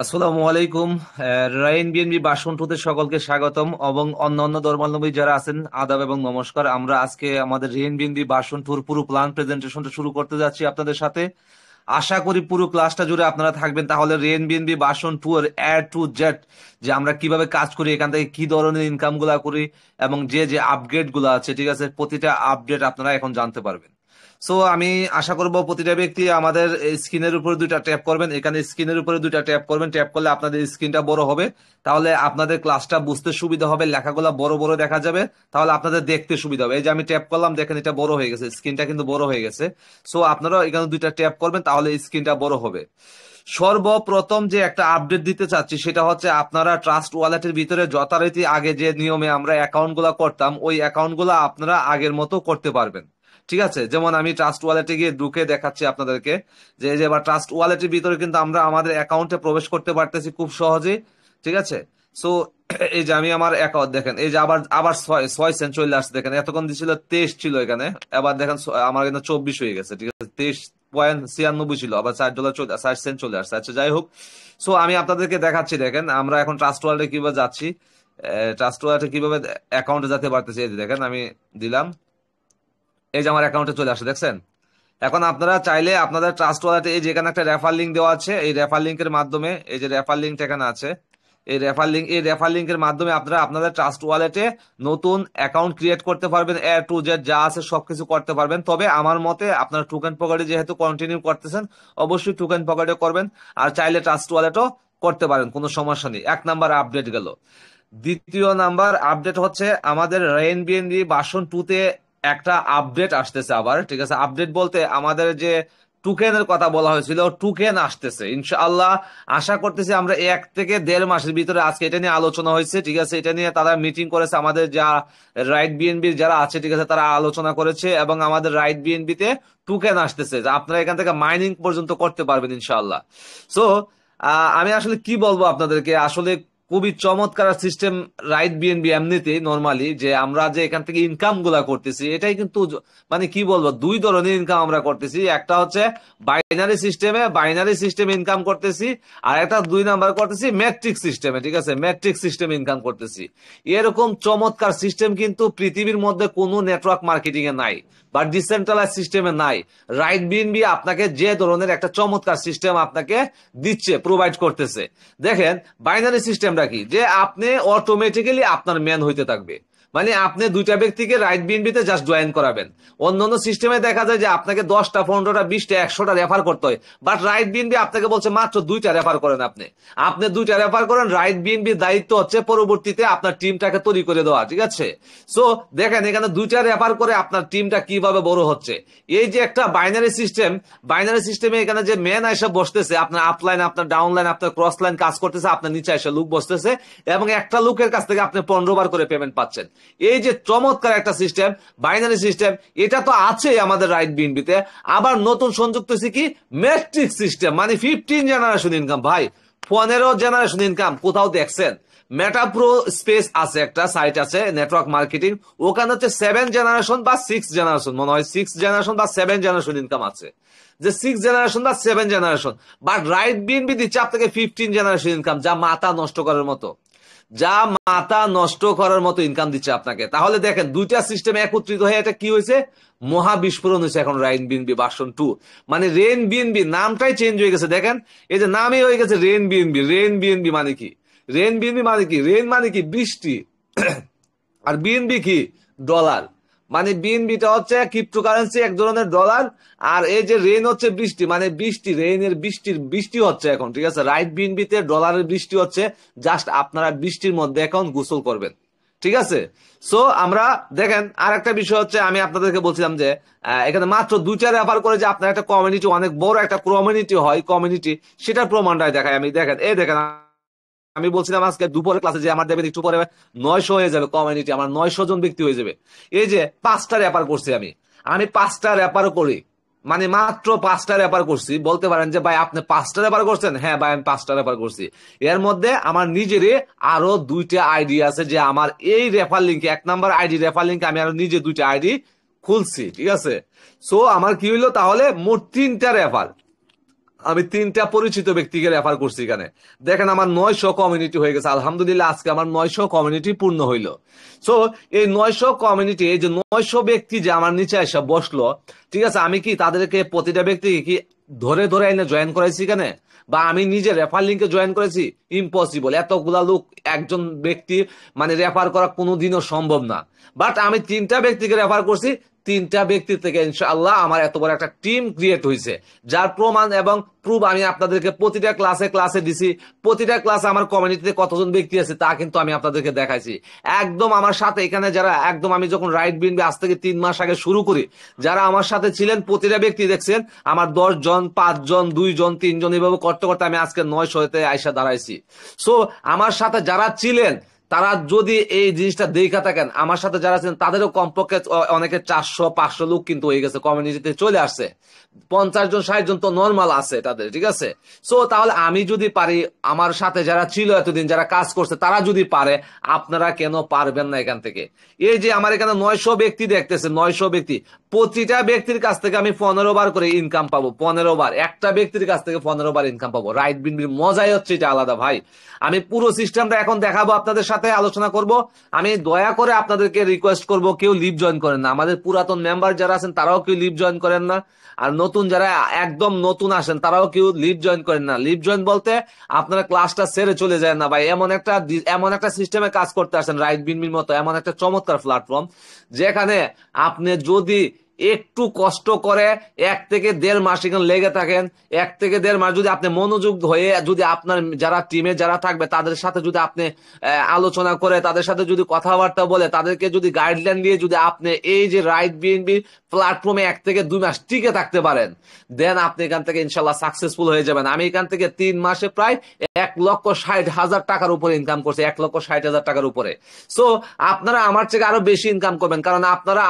আসসালামু আলাইকুম। রাইন বিএনবি বাসন্তীতে সকলকে স্বাগতম এবং অন্যান্য ধর্মাবলম্বী যারা আছেন আদাব এবং নমস্কার। আমরা আজকে আমাদের রেইন বিএনবি বাসন্তীর পুরো প্ল্যান প্রেজেন্টেশনটা শুরু করতে যাচ্ছি আপনাদের সাথে। আশা করি পুরো ক্লাসটা জুড়ে আপনারা থাকবেন, তাহলে রেইন বিএনবি বাসন টুর এ টু জেড যে আমরা কিভাবে কাজ করি, এখান থেকে কি ধরনের ইনকাম গুলা করি এবং যে যে আপগ্রেড গুলো আছে, ঠিক আছে, প্রতিটা আপডেট আপনারা এখন জানতে পারবেন। সো আমি আশা করব প্রতিটা ব্যক্তি আমাদের স্ক্রিনের উপরে দুইটা ট্যাপ করবেন। এখানে স্ক্রিনের উপরে দুইটা ট্যাপ করবেন, ট্যাপ করলে আপনাদের স্ক্রিনটা বড় হবে, তাহলে আপনাদের ক্লাসটা বুঝতে সুবিধা হবে, লেখাগুলো বড় বড় দেখা যাবে, তাহলে আপনাদের দেখতে সুবিধা হবে। এই যে আমি ট্যাপ করলাম, দেখেন এটা বড় হয়ে গেছে, স্ক্রিনটা কিন্তু বড় হয়ে গেছে। সো আপনারা এখানে দুইটা ট্যাপ করবেন, তাহলে স্ক্রিনটা বড় হবে। সর্বপ্রথম যে একটা আপডেট দিতে চাচ্ছি সেটা হচ্ছে আপনারা ট্রাস্ট ওয়ালেটের ভিতরে যথারীতি আগে যে নিয়মে আমরা অ্যাকাউন্ট গুলা করতাম, ওই অ্যাকাউন্ট গুলা আপনারা আগের মতো করতে পারবেন। ঠিক আছে, যেমন আমি ট্রাস্ট ওয়ালেটে গিয়ে ঢুকে দেখাচ্ছি আপনাদেরকে যে এই যে এবার ট্রাস্ট ওয়ালেটের ভিতরে কিন্তু আমরা আমাদের অ্যাকাউন্টে প্রবেশ করতে পারতেছি খুব সহজেই। ঠিক আছে, সো এই যে আমি আমার অ্যাকাউন্ট দেখেন, এই যে আবার আবার 6 সেন্ট চলে আসছে, দেখেন এতক্ষণ দিছিল 23 ছিল এখানে, এবার দেখেন আমার কিন্তু 24 হয়ে গেছে। ঠিক আছে, 23.96 ছিল, আবার $4 60 সেন্ট চলে আসছে। আচ্ছা যাই হোক, সো আমি আপনাদেরকে দেখাচ্ছি, দেখেন আমরা এখন ট্রাস্ট ওয়ালেটে কিভাবে যাচ্ছি, ট্রাস্ট ওয়ালেটে কিভাবে অ্যাকাউন্টে যেতে পারতেছি। এই যে দেখেন আমি দিলাম, এই যে আমার অ্যাকাউন্টে চলে আসে, দেখছেন। এখন আপনারা চাইলে আপনাদের ট্রাস্ট ওয়ালেটে এই যেখানে একটা রেফার লিঙ্ক দেওয়া আছে, এই রেফার লিঙ্কের মাধ্যমে, এই যে রেফার লিঙ্ক এখানে আছে, এই রেফার লিঙ্কের মাধ্যমে আপনারা আপনাদের ট্রাস্ট ওয়ালেটে নতুন অ্যাকাউন্ট ক্রিয়েট করতে পারবেন, এ টু জেড যা আছে সবকিছু করতে পারবেন। তবে আমার মতে আপনারা টোকেন পকেটে যেহেতু কন্টিনিউ করতেছেন, অবশ্যই টোকেন পকেটে করবেন, আর চাইলে ট্রাস্ট ওয়ালেটও করতে পারেন, কোনো সমস্যা নেই। এক নাম্বার আপডেট গেল। দ্বিতীয় নাম্বার আপডেট হচ্ছে আমাদের রেইন বিএনবি ভার্সন 2 তে একটা আপডেট আসতেছে আবার। ঠিক আছে, আপডেট বলতে আমাদের যে টুকেনের কথা বলা হয়েছিল, টুকেন আসতেছে ইনশাআল্লাহ। আশা করতেছি আমরা 1 থেকে 1.5 মাসের ভিতরে, আজকে এটা নিয়ে আলোচনা হয়েছে। ঠিক আছে, এটা নিয়ে তারা মিটিং করেছে, আমাদের যা রাইট বিএনবির যারা আছে, ঠিক আছে, তারা আলোচনা করেছে এবং আমাদের রাইট বিএনবি তে টুকেন আসতেছে, যে আপনারা এখান থেকে মাইনিং পর্যন্ত করতে পারবেন ইনশাআল্লাহ। সো আমি আসলে কি বলবো আপনাদেরকে, আসলে খুবই চমৎকার সিস্টেম রাইট বিএনবি এমনিতে নরমালি, যে আমরা যে এখান থেকে ইনকাম গুলা করতেছি, এটাই কিন্তু মানে কি বলবো, দুই ধরনের ইনকাম আমরা করতেছি। একটা হচ্ছে বাইনারি সিস্টেমে ইনকাম করতেছি, আর একটা 2 নাম্বার করতেছি ম্যাট্রিক সিস্টেমে। ঠিক আছে, ম্যাট্রিক সিস্টেমে ইনকাম করতেছি। এরকম চমৎকার সিস্টেম কিন্তু পৃথিবীর মধ্যে কোনো নেটওয়ার্ক মার্কেটিং এ নাই বা ডিসেন্ট্রালাইজ সিস্টেমে নাই। রাইট বিএনবি আপনাকে যে ধরনের একটা চমৎকার সিস্টেম আপনাকে দিচ্ছে, প্রোভাইড করতেছে। দেখেন বাইনারি সিস্টেমটা কি, যে আপনি অটোমেটিক্যালি আপনার ম্যান হইতে থাকবে, মানে আপনি দুইটা ব্যক্তিকে রাইট বিএনবিতে জাস্ট জয়েন করাবেন। অন্যান্য সিস্টেমে দেখা যায় যে আপনাকে 10টা 15টা 20টা 100টা রেফার করতে হয়, বাট রাইট বিএনবি আপনাকে বলছে মাত্র 2টা রেফার করেন। আপনি আপনি 2টা রেফার করেন, রাইট বিএনবির দায়িত্ব হচ্ছে পরবর্তীতে আপনার টিমটাকে তৈরি করে দেওয়া। ঠিক আছে, সো দেখেন এখানে 2টা রেফার করে আপনার টিমটা কিভাবে বড় হচ্ছে। এই যে একটা বাইনারি সিস্টেমে এখানে যে ম্যান এসে বসতেছে, আপনার আপলাইন, আপনার ডাউনলাইন, আপনার ক্রস লাইন কাজ করতেছে, আপনার নিচে এসে লুক বসতেছে, এবং একটা লুকের কাছ থেকে আপনি 15 বার করে পেমেন্ট পাচ্ছেন। এই যে চমৎকার একটা সিস্টেম বাইনারি সিস্টেম, এটা তো আছে আমাদের রাইট বিএনবিতে। আবার নতুন সংযুক্ত হচ্ছে কি ম্যাট্রিক সিস্টেম, মানে 15 জেনারেশন ইনকাম। ভাই 15 জেনারেশন ইনকাম কোথাও দেখছেন? মেটাপ্রো স্পেস আছে, একটা সাইট আছে নেটওয়ার্ক মার্কেটিং, ওখানে হচ্ছে 7 জেনারেশন বা 6 জেনারেশন, মনে হয় 6 জেনারেশন বা 7 জেনারেশন ইনকাম আছে, যে 6 জেনারেশন বা 7 জেনারেশন। বাট রাইট বিএনবি দিচ্ছে আপনাকে 15 জেনারেশন ইনকাম, যা মাথা নষ্ট করার মতো, যা মাথা নষ্ট করার মতো ইনকাম দিচ্ছে আপনাকে। তাহলে দেখেন দুইটা সিস্টেম একত্রিত হয়ে এটা কি হয়েছে, মহা বিস্ফোরণ হয়েছে এখন রাইন বিএনবি ভার্সন 2। মানে রেন বিএনবি নামটাই চেঞ্জ হয়ে গেছে, দেখেন এই যে নামই হয়ে গেছে রেন বিএনবি। রেন বিএনবি মানে কি, রেন বিএনবি মানে কি, রেন মানে কি বৃষ্টি, আর বিএনবি কি ডলার। মানে বিএনবিটা হচ্ছে ক্রিপ্টোকারেন্সি, এক ধরনের ডলার, আর এই যে রেন হচ্ছে বৃষ্টি, মানে বৃষ্টি, রেনের বৃষ্টি হচ্ছে এখন। ঠিক আছে, রাইট বিএনবিতে ডলারের বৃষ্টি হচ্ছে, জাস্ট আপনারা বৃষ্টির মধ্যে এখন গোসল করবেন। ঠিক আছে, সো আমরা দেখেন আর একটা বিষয় হচ্ছে, আমি আপনাদেরকে বলছিলাম যে এখানে মাত্র 2টা রেফার করে যে আপনার একটা কমিউনিটি, অনেক বড় একটা কমিউনিটি হয়, কমিউনিটি, সেটার প্রমাণটাই দেখায় আমি। দেখেন এই দেখেন, আমি বলছিলাম আজকে দুপুরের ক্লাসে যে আমার দেখবেন একটু পরে 900 হয়ে যাবে কমিউনিটি, আমার 900 জন ব্যক্তি হয়ে যাবে। এই যে 5টা রেফার করছি আমি, 5টা রেফার করি, মানে মাত্র 5টা রেফার করছি। বলতে পারেন যে ভাই আপনি 5টা রেফার করছেন, হ্যাঁ ভাই আমি 5টা রেফার করছি। এর মধ্যে আমার নিজেরই আরো 2টা আইডি আছে, যে আমার এই রেফার লিঙ্কে 1 নাম্বার আইডি রেফার লিঙ্কে আমি আরো নিজে 2টা আইডি খুলছি। ঠিক আছে, সো আমার কি হইলো, তাহলে মোট 3টা রেফার। আমি 3টা পরিচিত ব্যক্তিকে রেফার করছি এখানে। দেখেন আমার 900 কমিউনিটি হয়ে গেছে, আলহামদুলিল্লাহ আজকে আমার 900 কমিউনিটি পূর্ণ হইলো। সো এই 900 কমিউনিটি, এই যে 900 ব্যক্তি যে আমার নিচে এসে বসলো, ঠিক আছে, আমি কি তাদেরকে প্রতিটা ব্যক্তিকে কি ধরে ধরে এনে জয়েন করাইছি এখানে, বা আমি নিজে রেফার লিঙ্কে জয়েন করেছি? ইম্পসিবল। এতগুলা লোক একজন ব্যক্তি মানে রেফার করা কোনোদিনও সম্ভব না। বাট আমি 3টা ব্যক্তিকে রেফার করছি, 3টা ব্যক্তি থেকে ইনশাআল্লাহ আমার এত বড় একটা টিম ক্রিয়েট হয়েছে, যার প্রমাণ এবং প্রুফ আমি আপনাদেরকে প্রতিটা ক্লাসে ক্লাসে দিছি। প্রতিটা ক্লাসে আমার কমিউনিটিতে কতজন ব্যক্তি আছে তা কিন্তু আমি আপনাদেরকে দেখাইছি। একদম আমার সাথে এখানে যারা একদম, আমি যখন রাইট বিএনবি আজ থেকে 3 মাস আগে শুরু করি, যারা আমার সাথে ছিলেন প্রতিটা ব্যক্তি দেখছেন আমার 10 জন, 5 জন, 2 জন, 3 জন এভাবে করতে করতে আমি আজকে 900-তে আইসা দাঁড়াইছি। সো আমার সাথে যারা ছিলেন তারা যদি এই জিনিসটা দেখা থাকেন, আমার সাথে যারা ছিলেন তাদেরও কমপক্ষে অনেকে 400-500 লোক কিন্তু হয়ে গেছে, কমিউনিটিতে চলে আসছে। 50 জন 60 জন তো নর্মাল আছে তাদের, ঠিক আছে। সো তাহলে আমি যদি পারি, আমার সাথে যারা ছিল এতদিন যারা কাজ করছে তারা যদি পারে, আপনারা কেন পারবেন না এখান থেকে? এই যে আমার এখানে 900 ব্যক্তি দেখতেছে, 900 ব্যক্তি, প্রতিটা ব্যক্তির কাছ থেকে আমি 15 বার করে ইনকাম পাবো। 15 বার, একটা ব্যক্তির কাছ থেকে 15 বার ইনকাম পাবো। রাইট বিনবির মজাই হচ্ছে এটা আলাদা ভাই। আমি পুরো সিস্টেমটা এখন দেখাবো, আপনাদের সাথে আলোচনা করব। আমি দয়া করে আপনাদেরকে রিকোয়েস্ট করব, কেউ লিভ জয়েন করেন না। আমাদের পুরাতন মেম্বার যারা আছেন তারাও কেউ লিভ জয়েন করেন না, আর নতুন যারা একদম নতুন আসেন তারাও কেউ লিভ জয়েন করেন না। লিভ জয়েন বলতে আপনারা ক্লাসটা ছেড়ে চলে যায় না ভাই। এমন একটা সিস্টেমে কাজ করতে আসেন, রাইট বিনবির মতো এমন একটা চমৎকার প্ল্যাটফর্ম, যেখানে আপনি যদি একটু কষ্ট করে 1 থেকে 1.5 মাস এখানে লেগে থাকেন, 1 থেকে 1.5 মাস যদি আপনি মনোযোগ হয়ে, যদি আপনার যারা টিমে যারা থাকবে তাদের সাথে যদি আপনি আলোচনা করে, তাদের সাথে যদি কথাবার্তা বলে, তাদেরকে যদি গাইডলাইন দিয়ে যদি আপনি এই যে রাইট বিএনবি প্ল্যাটফর্মে 1 থেকে 2 মাস টিকে থাকতে পারেন, দেন আপনি এখান থেকে ইনশাল্লাহ সাকসেসফুল হয়ে যাবেন। আমি এখান থেকে 3 মাসে প্রায় 1,60,000 টাকার উপরে ইনকাম করছি, 1,60,000 টাকার উপরে। সো আপনারা আমার থেকে আরো বেশি ইনকাম করবেন, কারণ আপনারা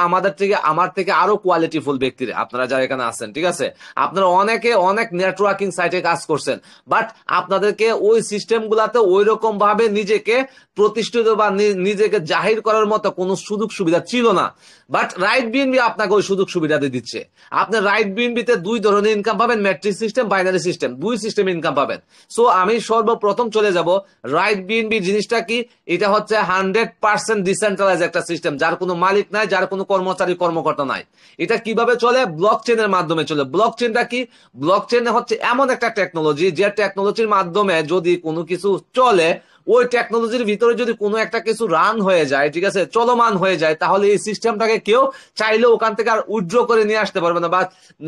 আমার থেকে আরো কোয়ালিটিফুল ব্যক্তিরা আপনারা যারা এখানে আছেন, ঠিক আছে। আপনারা অনেকে অনেক নেটওয়ার্কিং সাইটে কাজ করছেন, বাট আপনাদেরকে ওই সিস্টেম গুলাতে ওই রকম ভাবে নিজেকে প্রতিষ্ঠিত বা নিজেকে জাহির করার মতো কোনো সুযোগ সুবিধা ছিল না। বাট রাইট বিএনবি আপনাকে ওই সুযোগ সুবিধা দিচ্ছে। আপনি রাইট বিএনবিতে 2 ধরনের ইনকাম পাবেন, matrix system, binary system, 2 system income পাবেন। সো আমি সর্বপ্রথম চলে যাব রাইট বিএনবি জিনিসটা কি। এটা হচ্ছে 100% ডিসেন্ট্রালাইজ একটা সিস্টেম, যার কোনো মালিক নাই, যার কোনো কর্মচারী কর্মকর্তা নাই। এটা কিভাবে চলে? ব্লক চেনের মাধ্যমে চলে। ব্লক চেনটা কি? ব্লক চেন হচ্ছে এমন একটা টেকনোলজি, যে টেকনোলজির মাধ্যমে যদি কোনো কিছু চলে, ওই টেকনোলজির ভিতরে যদি কোনো একটা কিছু রান হয়ে যায়, ঠিক আছে, চলমান হয়ে যায়, তাহলে এই সিস্টেমটাকে কেউ চাইলে ওখান থেকে আর উইথড্র করে নিয়ে আসতে পারবে না, বা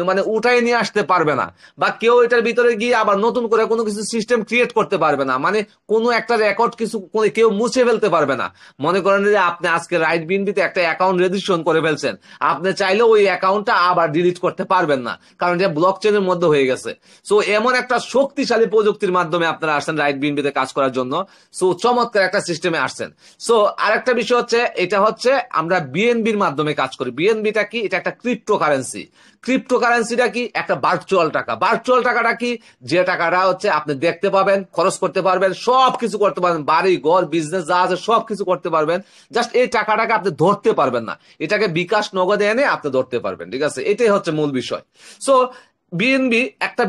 মানে উঠাই নিয়ে আসতে পারবে না, বা কেউ এটার ভিতরে গিয়ে আবার নতুন করে কোনো কিছু সিস্টেম ক্রিয়েট করতে পারবে না, মানে কোনো একটা রেকর্ড কিছু কেউ মুছে ফেলতে পারবে না। মনে করেন যে আপনি আজকে রাইট বিএনবিতে একটা অ্যাকাউন্ট রেজিস্ট্রেশন করে ফেলছেন, আপনি চাইলে ওই অ্যাকাউন্টটা আবার ডিলিট করতে পারবেন না, কারণ এটা ব্লক চেনের মধ্যে হয়ে গেছে। সো এমন একটা শক্তিশালী প্রযুক্তির মাধ্যমে আপনারা আসছেন রাইট বিএনবিতে কাজ করার জন্য। সো চমৎকার একটা সিস্টেমে আসছেন। সো আরেকটা বিষয় হচ্ছে, এটা হচ্ছে আমরা বিএনবির মাধ্যমে কাজ করি। বিএনবিটা কি? এটা একটা ক্রিপ্টো কারেন্সি। ক্রিপ্টো কারেন্সিটা কি? একটা ভার্চুয়াল টাকা। ভার্চুয়াল টাকাটা কি? যে টাকাটা হচ্ছে আপনি দেখতে পাবেন, খরচ করতে পারবেন, সব কিছু করতে পারবেন, বাড়ি ঘর বিজনেস যা আছে সব কিছু করতে পারবেন, জাস্ট এই টাকাটাকে আপনি ধরতে পারবেন না। এটাকে বিকাশ নগদে এনে আপনি ধরতে পারবেন, ঠিক আছে। এটাই হচ্ছে মূল বিষয়। সো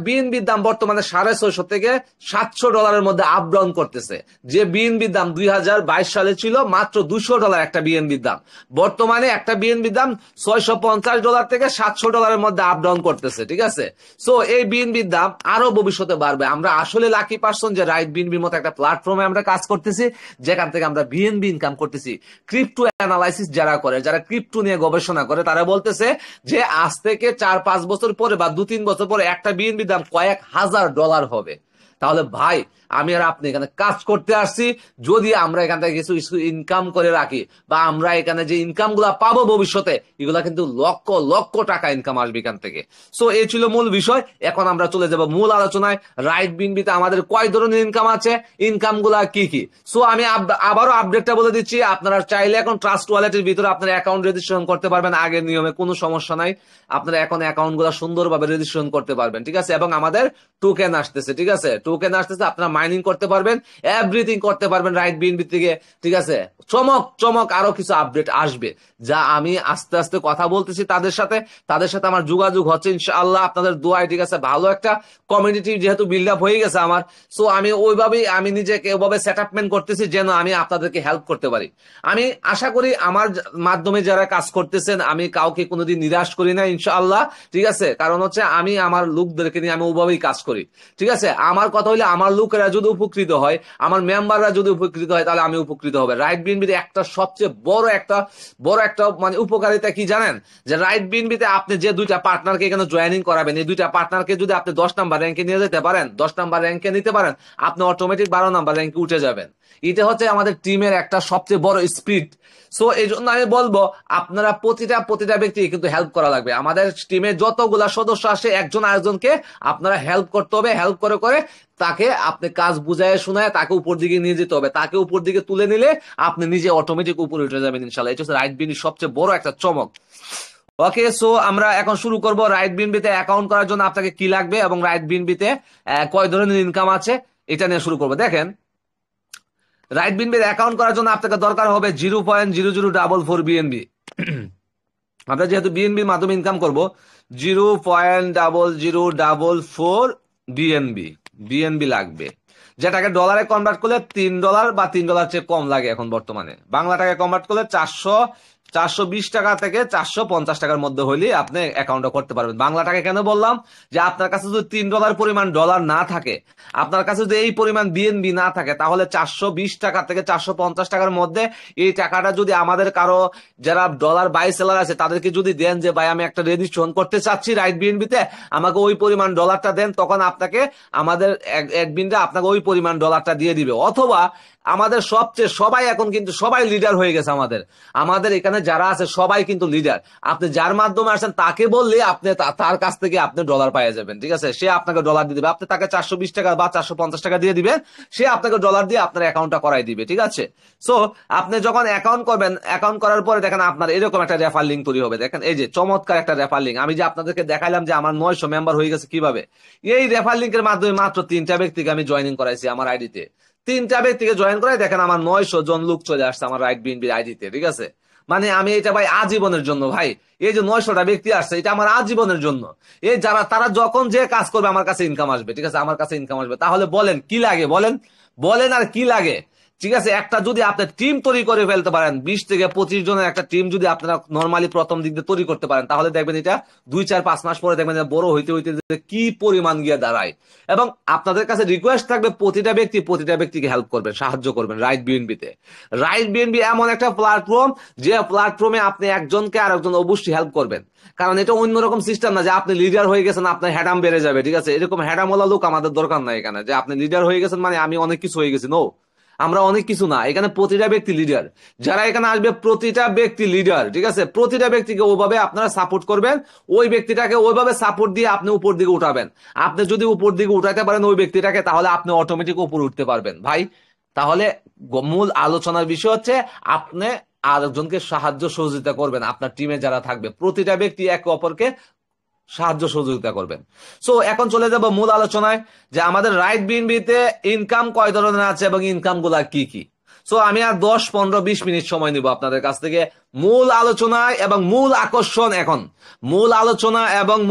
বিএনবির দাম বর্তমানে $650 থেকে $700 মধ্যে আপ ডাউন করতেছে। যে বিএনবির দাম 2022 সালে ছিল মাত্র $200 একটা বিএনবির দাম, বর্তমানে একটা বিএনবির দাম $650 থেকে $700 মধ্যে আপ ডাউন করতেছে, ঠিক আছে। সো এই বিএনবির দাম আরো ভবিষ্যতে বাড়বে। আমরা আসলে লাকি পারসন যে রাইট বিএনবির মতো একটা প্ল্যাটফর্মে আমরা কাজ করতেছি, যেখান থেকে আমরা বিএনবি ইনকাম করতেছি। ক্রিপ্টো অ্যানালাইসিস যারা করে, যারা ক্রিপ্টো নিয়ে গবেষণা করে, তারা বলতেছে যে আজ থেকে 4-5 বছর পরে বা 2-3 বছর পরে একটা বিএনবি দাম কয়েক হাজার ডলার হবে। তাহলে ভাই আমি আর আপনি এখানে কাজ করতে আসছি, যদি আমরা এখান থেকে কিছু ইনকাম করে রাখি, বা আমরা এখানে যে ইনকাম গুলা পাবো ভবিষ্যতে, এগুলা কিন্তু লক্ষ লক্ষ টাকা ইনকাম আসবে এখান থেকে। সো এই ছিল মূল বিষয়। এখন আমরা চলে যাব মূল আলোচনায়। রাইট বিএনবিতে আমাদের কয় ধরনের ইনকাম আছে, ইনকাম গুলা কি কি। সো আমি আবারও আপডেটটা বলে দিচ্ছি। আপনারা চাইলে এখন ট্রাস্ট ওয়ালেটের ভিতরে আপনার অ্যাকাউন্ট রেজিস্ট্রেশন করতে পারবেন, আগের নিয়মে কোনো সমস্যা নাই। আপনারা এখন অ্যাকাউন্ট গুলা সুন্দরভাবে রেজিস্ট্রেশন করতে পারবেন, ঠিক আছে। এবং আমাদের টোকেন আসতেছে, ঠিক আছে। টোকেন আসতেছে, আপনারা মাইনিং করতে পারবেন, এভরিথিং করতে পারবেন রাইট বিএনবি থেকে। ঠিক আছে, চমক চমক আরো কিছু আপডেট আসবে, যা আমি আস্তে আস্তে কথা বলতেছি তাদের সাথে আমার যোগাযোগ হচ্ছে ইনশাআল্লাহ আপনাদের দোয়ায়। ঠিক আছে, ভালো একটা কমিউনিটি যেহেতু বিল্ড আপ হয়ে গেছে আমার, সো আমি ওইভাবেই আমি নিজেকে ওইভাবে সেট আপমেন্ট করতেছি যেন আমি আপনাদেরকে হেল্প করতে পারি। আমি আশা করি আমার মাধ্যমে যারা কাজ করতেছেন আমি কাউকে কোনোদিন নিরাশ করি না ইনশাআল্লাহ। ঠিক আছে, কারণ হচ্ছে আমি আমার লোকদেরকে নিয়ে আমি ওইভাবেই কাজ করি। ঠিক আছে, আমার কথা হইলে আমার লোকেরা যদি উপকৃত হয়, আমার মেম্বাররা যদি উপকৃত হয়, তাহলে আমি উপকৃত হবে। রাইট বিএনবির একটা সবচেয়ে বড় একটা মানে উপকারিতা কি জানেন, যে রাইট বিএনবিতে আপনি যে দুইটা পার্টনারকে এখানে জয়েনিং করাবেন, এই দুইটা পার্টনারকে যদি আপনি 10 নাম্বার র্যাঙ্কে নিয়ে যেতে পারেন, 10 নাম্বার র্যাঙ্কে নিতে পারেন, আপনি অটোমেটিক 12 নাম্বার র্যাঙ্কে উঠে যাবেন। এটা হচ্ছে আমাদের টিমের একটা সবচেয়ে বড় স্পিড। সো এই জন্য আমি বলবো আপনারা প্রতিটা ব্যক্তি কিন্তু হেল্প করা লাগবে। আমাদের টিমে যতগুলা সদস্য আসে একজন আরেকজনকে আপনারা হেল্প করতে হবে, হেল্প করে করে তাকে আপনি কাজ বুঝায় শোনায় তাকে উপর দিকে নিয়ে যেতে হবে। তাকে উপর দিকে তুলে নিলে আপনি নিজে অটোমেটিক উপরে উঠে যাবেন ইনশাল্লাহ। এটা হচ্ছে রাইট বিএনবির সবচেয়ে বড় একটা চমক। ওকে, সো আমরা এখন শুরু করব। রাইট বিএনবিতে অ্যাকাউন্ট করার জন্য আপনাকে কি লাগবে এবং রাইট বিএনবিতে কয় ধরনের ইনকাম আছে এটা নিয়ে শুরু করবো। দেখেন, রাইট বিএনবির অ্যাকাউন্ট করার জন্য আপনাকে দরকার হবে 0.0044 বিএনবি। আমরা যেহেতু বিএনবির মাধ্যমে ইনকাম করব, 0.0044 বিএনবি লাগবে, যেটাকে ডলারে কনভার্ট করলে $3 বা $3 চেয়ে কম লাগে এখন বর্তমানে। বাংলা টাকায় কনভার্ট করলে 420 টাকা থেকে 450 টাকার মধ্যে হইলে আপনি অ্যাকাউন্টটা করতে পারবেন। বাংলা টাকা কেন বললাম, যে আপনার কাছে যদি $3 পরিমাণ ডলার না থাকে, আপনার কাছে যদি এই পরিমাণ বিএনবি না থাকে, তাহলে 420 টাকা থেকে 450 টাকার মধ্যে এই টাকাটা যদি আমাদের কারো যারা ডলার বাই সেলার আছে তাদেরকে যদি দেন, যে ভাই আমি একটা রেজিস্ট্রেশন করতে চাচ্ছি রাইট বিএনবিতে, আমাকে ওই পরিমাণ ডলারটা দেন, তখন আপনাকে আমাদের অ্যাডমিনরা আপনাকে ওই পরিমাণ ডলারটা দিয়ে দিবে। অথবা আমাদের সবাই এখন কিন্তু সবাই লিডার হয়ে গেছে। আমাদের এখানে যারা আছে সবাই কিন্তু লিডার। আপনি যার মাধ্যমে আসেন তাকে বললে আপনি তার কাছ থেকে আপনি ডলার পাইয়ে যাবেন। ঠিক আছে, সে আপনাকে ডলার দিয়ে দিবে, আপনি তাকে 420 টাকা বা 450 টাকা দিয়ে দিবেন, সে আপনাকে ডলার দিয়ে আপনার অ্যাকাউন্টটা করাই দিবে। ঠিক আছে, সো আপনি যখন অ্যাকাউন্ট করবেন, অ্যাকাউন্ট করার পরে দেখেন আপনার এরকম একটা রেফার লিঙ্ক তৈরি হবে। দেখেন এই যে চমৎকার একটা রেফার লিঙ্ক, আমি যে আপনাদেরকে দেখাইলাম যে আমার 900 মেম্বার হয়ে গেছে কিভাবে, এই রেফার লিঙ্কের মাধ্যমে মাত্র 3টা ব্যক্তিকে আমি জয়েনিং করাইছি আমার আইডিতে। 3টা ব্যক্তিকে জয়েন করাই দেখেন আমার 900 জন লোক চলে আসছে আমার রাইট বিএনবির আইডিতে। ঠিক আছে, মানে আমি এটা ভাই আজীবনের জন্য, ভাই এই যে 900টা ব্যক্তি আসছে এটা আমার আজীবনের জন্য। এই তারা যখন যে কাজ করবে আমার কাছে ইনকাম আসবে। ঠিক আছে, আমার কাছে ইনকাম আসবে। তাহলে বলেন কি লাগে, বলেন আর কি লাগে। ঠিক আছে, একটা যদি আপনি টিম তৈরি করে ফেলতে পারেন, 20 থেকে 25 জনের একটা টিম যদি আপনারা নর্মালি প্রথম দিক দিয়ে তৈরি করতে পারেন, তাহলে দেখবেন এটা 2-4-5 মাস পরে দেখবেন বড় হইতে হইতে কি পরিমাণ গিয়ে দাঁড়ায়। এবং আপনাদের কাছে রিকোয়েস্ট থাকবে প্রতিটা ব্যক্তিকে হেল্প করবেন, সাহায্য করবেন রাইট বিএনবিতে। রাইট বিএনবি এমন একটা প্ল্যাটফর্ম, যে প্ল্যাটফর্মে আপনি একজনকে আরেকজন অবশ্যই হেল্প করবেন। কারণ এটা অন্যরকম সিস্টেম না যে আপনি লিডার হয়ে গেছেন আপনার হ্যাডাম বেড়ে যাবে। ঠিক আছে, এরকম হ্যাডামওয়ালা লোক আমাদের দরকার নাই এখানে, যে আপনি লিডার হয়ে গেছেন মানে আমি অনেক কিছু হয়ে গেছি। নো, আমরা অনেক কিছু না, এখানে প্রতিটা ব্যক্তি লিডার। যারা এখানে আসবে প্রতিটা ব্যক্তি লিডার। ঠিক আছে, প্রতিটা ব্যক্তিকে ওইভাবে আপনারা সাপোর্ট করবেন, ওই ব্যক্তিটাকে ওইভাবে সাপোর্ট দিয়ে আপনি উপর দিকে উঠাবেন। আপনি যদি উপর দিকে উঠাইতে পারেন ওই ব্যক্তিটাকে, তাহলে আপনি অটোমেটিক উপর উঠতে পারবেন ভাই। তাহলে মূল আলোচনার বিষয় হচ্ছে আপনি আরেকজনকে সাহায্য সহযোগিতা করবেন। আপনার টিমে যারা থাকবে প্রতিটা ব্যক্তি একে অপরকে সাহায্য সহযোগিতা করবেন। সো এখন চলে যাব মূল আলোচনায়, যে আমাদের রাইট বিএনবিতে ইনকাম কয় ধরনের আছে এবং ইনকাম গুলা কি কি। সো আমি আর 10-15-20 মিনিট সময় নিব আপনাদের কাছ থেকে মূল আলোচনায় এবং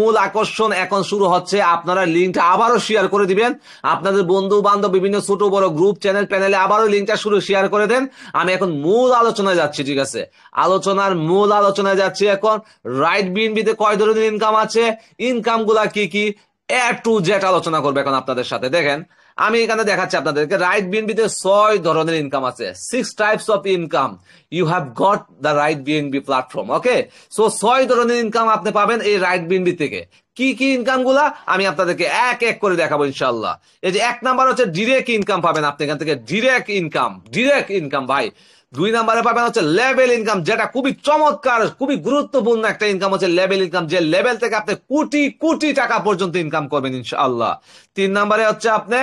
মূল আকর্ষণ এখন শুরু হচ্ছে। আপনারা লিঙ্কটা আবারও শেয়ার করে দিবেন আপনাদের বন্ধু বান্ধব বিভিন্ন ছোট বড় গ্রুপ চ্যানেল প্যানেলে, আবারও লিঙ্কটা শেয়ার করে দেন। আমি এখন মূল আলোচনায় যাচ্ছি। ঠিক আছে, মূল আলোচনায় যাচ্ছি এখন। রাইট বিএনবিতে কয় ধরনের ইনকাম আছে, ইনকাম গুলা কি কি, এ টু জেড আলোচনা করবে এখন আপনাদের সাথে। দেখেন আমি এখানে দেখাচ্ছি আপনাদেরকে রাইট বিএনবিতে 6 ধরনের ইনকাম আছে। 6 types of income you have got the right BNB platform. Okay, so 6 ধরনের ইনকাম আপনি পাবেন এই রাইট বিএনবি থেকে। কি কি ইনকাম গুলা আমি আপনাদেরকে এক এক করে দেখাবো ইনশাল্লাহ। এই যে 1 নাম্বার হচ্ছে ডিরেক্ট ইনকাম পাবেন আপনি এখান থেকে, ডিরেক্ট ইনকাম ভাই। 2 নাম্বারে পাবেন হচ্ছে লেভেল ইনকাম, যেটা খুবই চমৎকার, খুবই গুরুত্বপূর্ণ একটা ইনকাম হচ্ছে লেভেল ইনকাম, যে লেভেল থেকে আপনি কোটি কোটি টাকা পর্যন্ত ইনকাম করবেন ইনশাআল্লাহ। 3 নাম্বারে হচ্ছে আপনি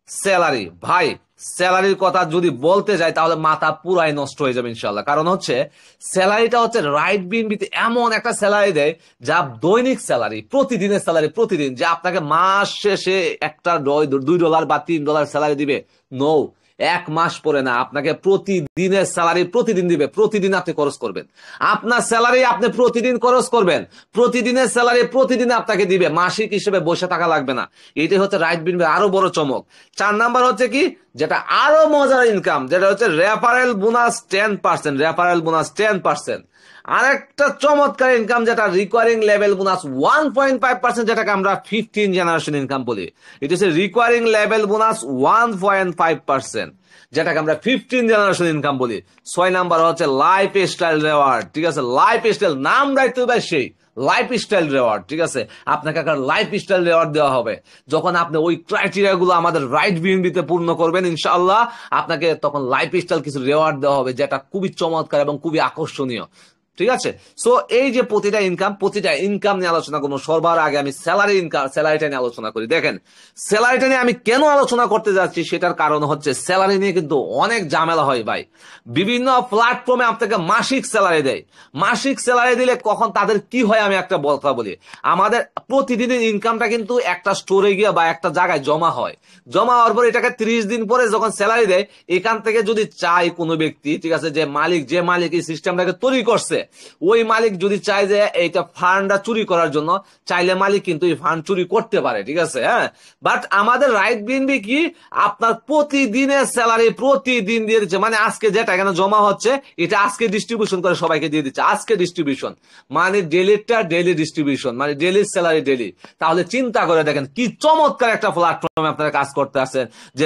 স্যালারি ভাই, স্যালারির কথা যদি বলতে যাই তাহলে মাথা পুরাই নষ্ট হয়ে যাবে ইনশাল্লাহ। কারণ হচ্ছে স্যালারিটা হচ্ছে রাইট বিএনবিতে এমন একটা স্যালারি দেয় যা দৈনিক স্যালারি, প্রতিদিনের স্যালারি, প্রতিদিন যে আপনাকে মাস শেষে একটা $2 বা $3 স্যালারি দিবে। নো, এক মাস পরে না, আপনাকে প্রতিদিনের স্যালারি প্রতিদিন দিবে, প্রতিদিন আপনি খরচ করবেন। আপনার স্যালারি আপনি প্রতিদিন খরচ করবেন, প্রতিদিনের স্যালারি প্রতিদিন আপনাকে দিবে, মাসিক হিসেবে বসে থাকা লাগবে না। এটাই হচ্ছে রাইট বিএনবি আরো বড় চমক। 4 নাম্বার হচ্ছে কি, যেটা আরো মজার ইনকাম, যেটা হচ্ছে রেফারেল বোনাস 10%, রেফারেল বোনাস 10%। আরেকটা চমৎকার ইনকাম যেটা রিকোয়ারিং লেভেল বোনাস 1.5%, যেটাকে আমরা 15 জেনারেশন ইনকাম বলি। এটা হচ্ছে রিকোয়ারিং লেভেল বোনাস 1.5%, যেটাকে আমরা 15 জেনারেশন ইনকাম বলি। 6 নাম্বার হচ্ছে লাইফ স্টাইল রেওয়ার্ড। ঠিক আছে, লাইফ স্টাইল নাম দায়িত্ব ভাই সেই লাইফ স্টাইল রেওয়ার্ড। ঠিক আছে, আপনাকে একটা লাইফ স্টাইল রেওয়ার্ড দেওয়া হবে যখন আপনি ওই ক্রাইটেরিয়া গুলো আমাদের রাইট বিএনবিতে পূর্ণ করবেন ইনশাআল্লাহ। আপনাকে তখন লাইফ স্টাইল কিছু রেওয়ার্ড দেওয়া হবে যেটা খুবই চমৎকার এবং খুবই আকর্ষণীয়। ঠিক আছে, সো এই যে প্রতিটা ইনকাম নিয়ে আলোচনা করবো। সবার আগে আমি স্যালারিটা নিয়ে আলোচনা করি। দেখেন, স্যালারিটা নিয়ে আমি কেন আলোচনা করতে যাচ্ছি সেটার কারণ হচ্ছে স্যালারি নিয়ে কিন্তু অনেক ঝামেলা হয় ভাই। বিভিন্ন প্ল্যাটফর্মে আপনাকে মাসিক স্যালারি দেয়। মাসিক স্যালারি দিলে কখন তাদের কি হয় আমি একটা কথা বলি। আমাদের প্রতিদিনের ইনকামটা কিন্তু একটা স্টোরে গিয়ে বা একটা জায়গায় জমা হয়। জমা হওয়ার পর এটাকে 30 দিন পরে যখন স্যালারি দেয়, এখান থেকে যদি চায় কোনো ব্যক্তি, ঠিক আছে, যে মালিক এই সিস্টেমটাকে তৈরি করছে, ওই মালিক যদি চায় যে এইটা ফান্ডটা চুরি করার জন্য, চাইলে মালিক কিন্তু এই ফান্ড চুরি করতে পারে। ঠিক আছে, হ্যাঁ, বাট আমাদের রাইট বিএনবি কি, আপনার প্রতিদিনের স্যালারি প্রতিদিন দিয়ে দিচ্ছে। মানে আজকে যেটা এখানে জমা হচ্ছে এটা আজকে ডিস্ট্রিবিউশন করে সবাইকে দিয়ে দিচ্ছে। আজকে ডিস্ট্রিবিউশন মানে ডেলিটা ডেলি ডিস্ট্রিবিউশন, মানে ডেলি স্যালারি ডেলি। তাহলে চিন্তা করে দেখেন কি চমৎকার একটা প্ল্যাটফর্মে আপনারা কাজ করতে আছেন, যে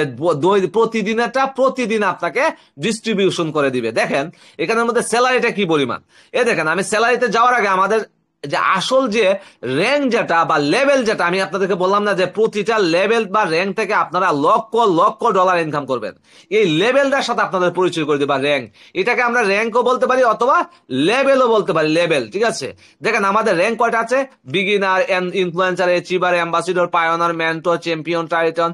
প্রতিদিনেরটা প্রতিদিন আপনাকে ডিস্ট্রিবিউশন করে দিবে। দেখেন এখানের মধ্যে স্যালারিটা কি পরিমাণ। দেখেন, আমি স্যালারিতে যাওয়ার আগে আমাদের যে আসল যে র্যাঙ্ক যেটা বা লেভেল যেটা আমি আপনাদেরকে বললাম না, যে প্রতিটা লেভেল বা র্যাঙ্ক থেকে আপনারা লক্ষ লক্ষ ডলার ইনকাম করবেন, এই লেভেলটার সাথে আপনাদের পরিচয় করে দিবা র্যাঙ্ক। এটাকে আমরা র্যাঙ্কও বলতে পারি অথবা লেভেলও বলতে পারি, লেভেল। ঠিক আছে, দেখেন আমাদের র্যাঙ্ক কয়টা আছে, beginner, influencer, achiever, ambassador, পায়োনার, mentor, champion, titan,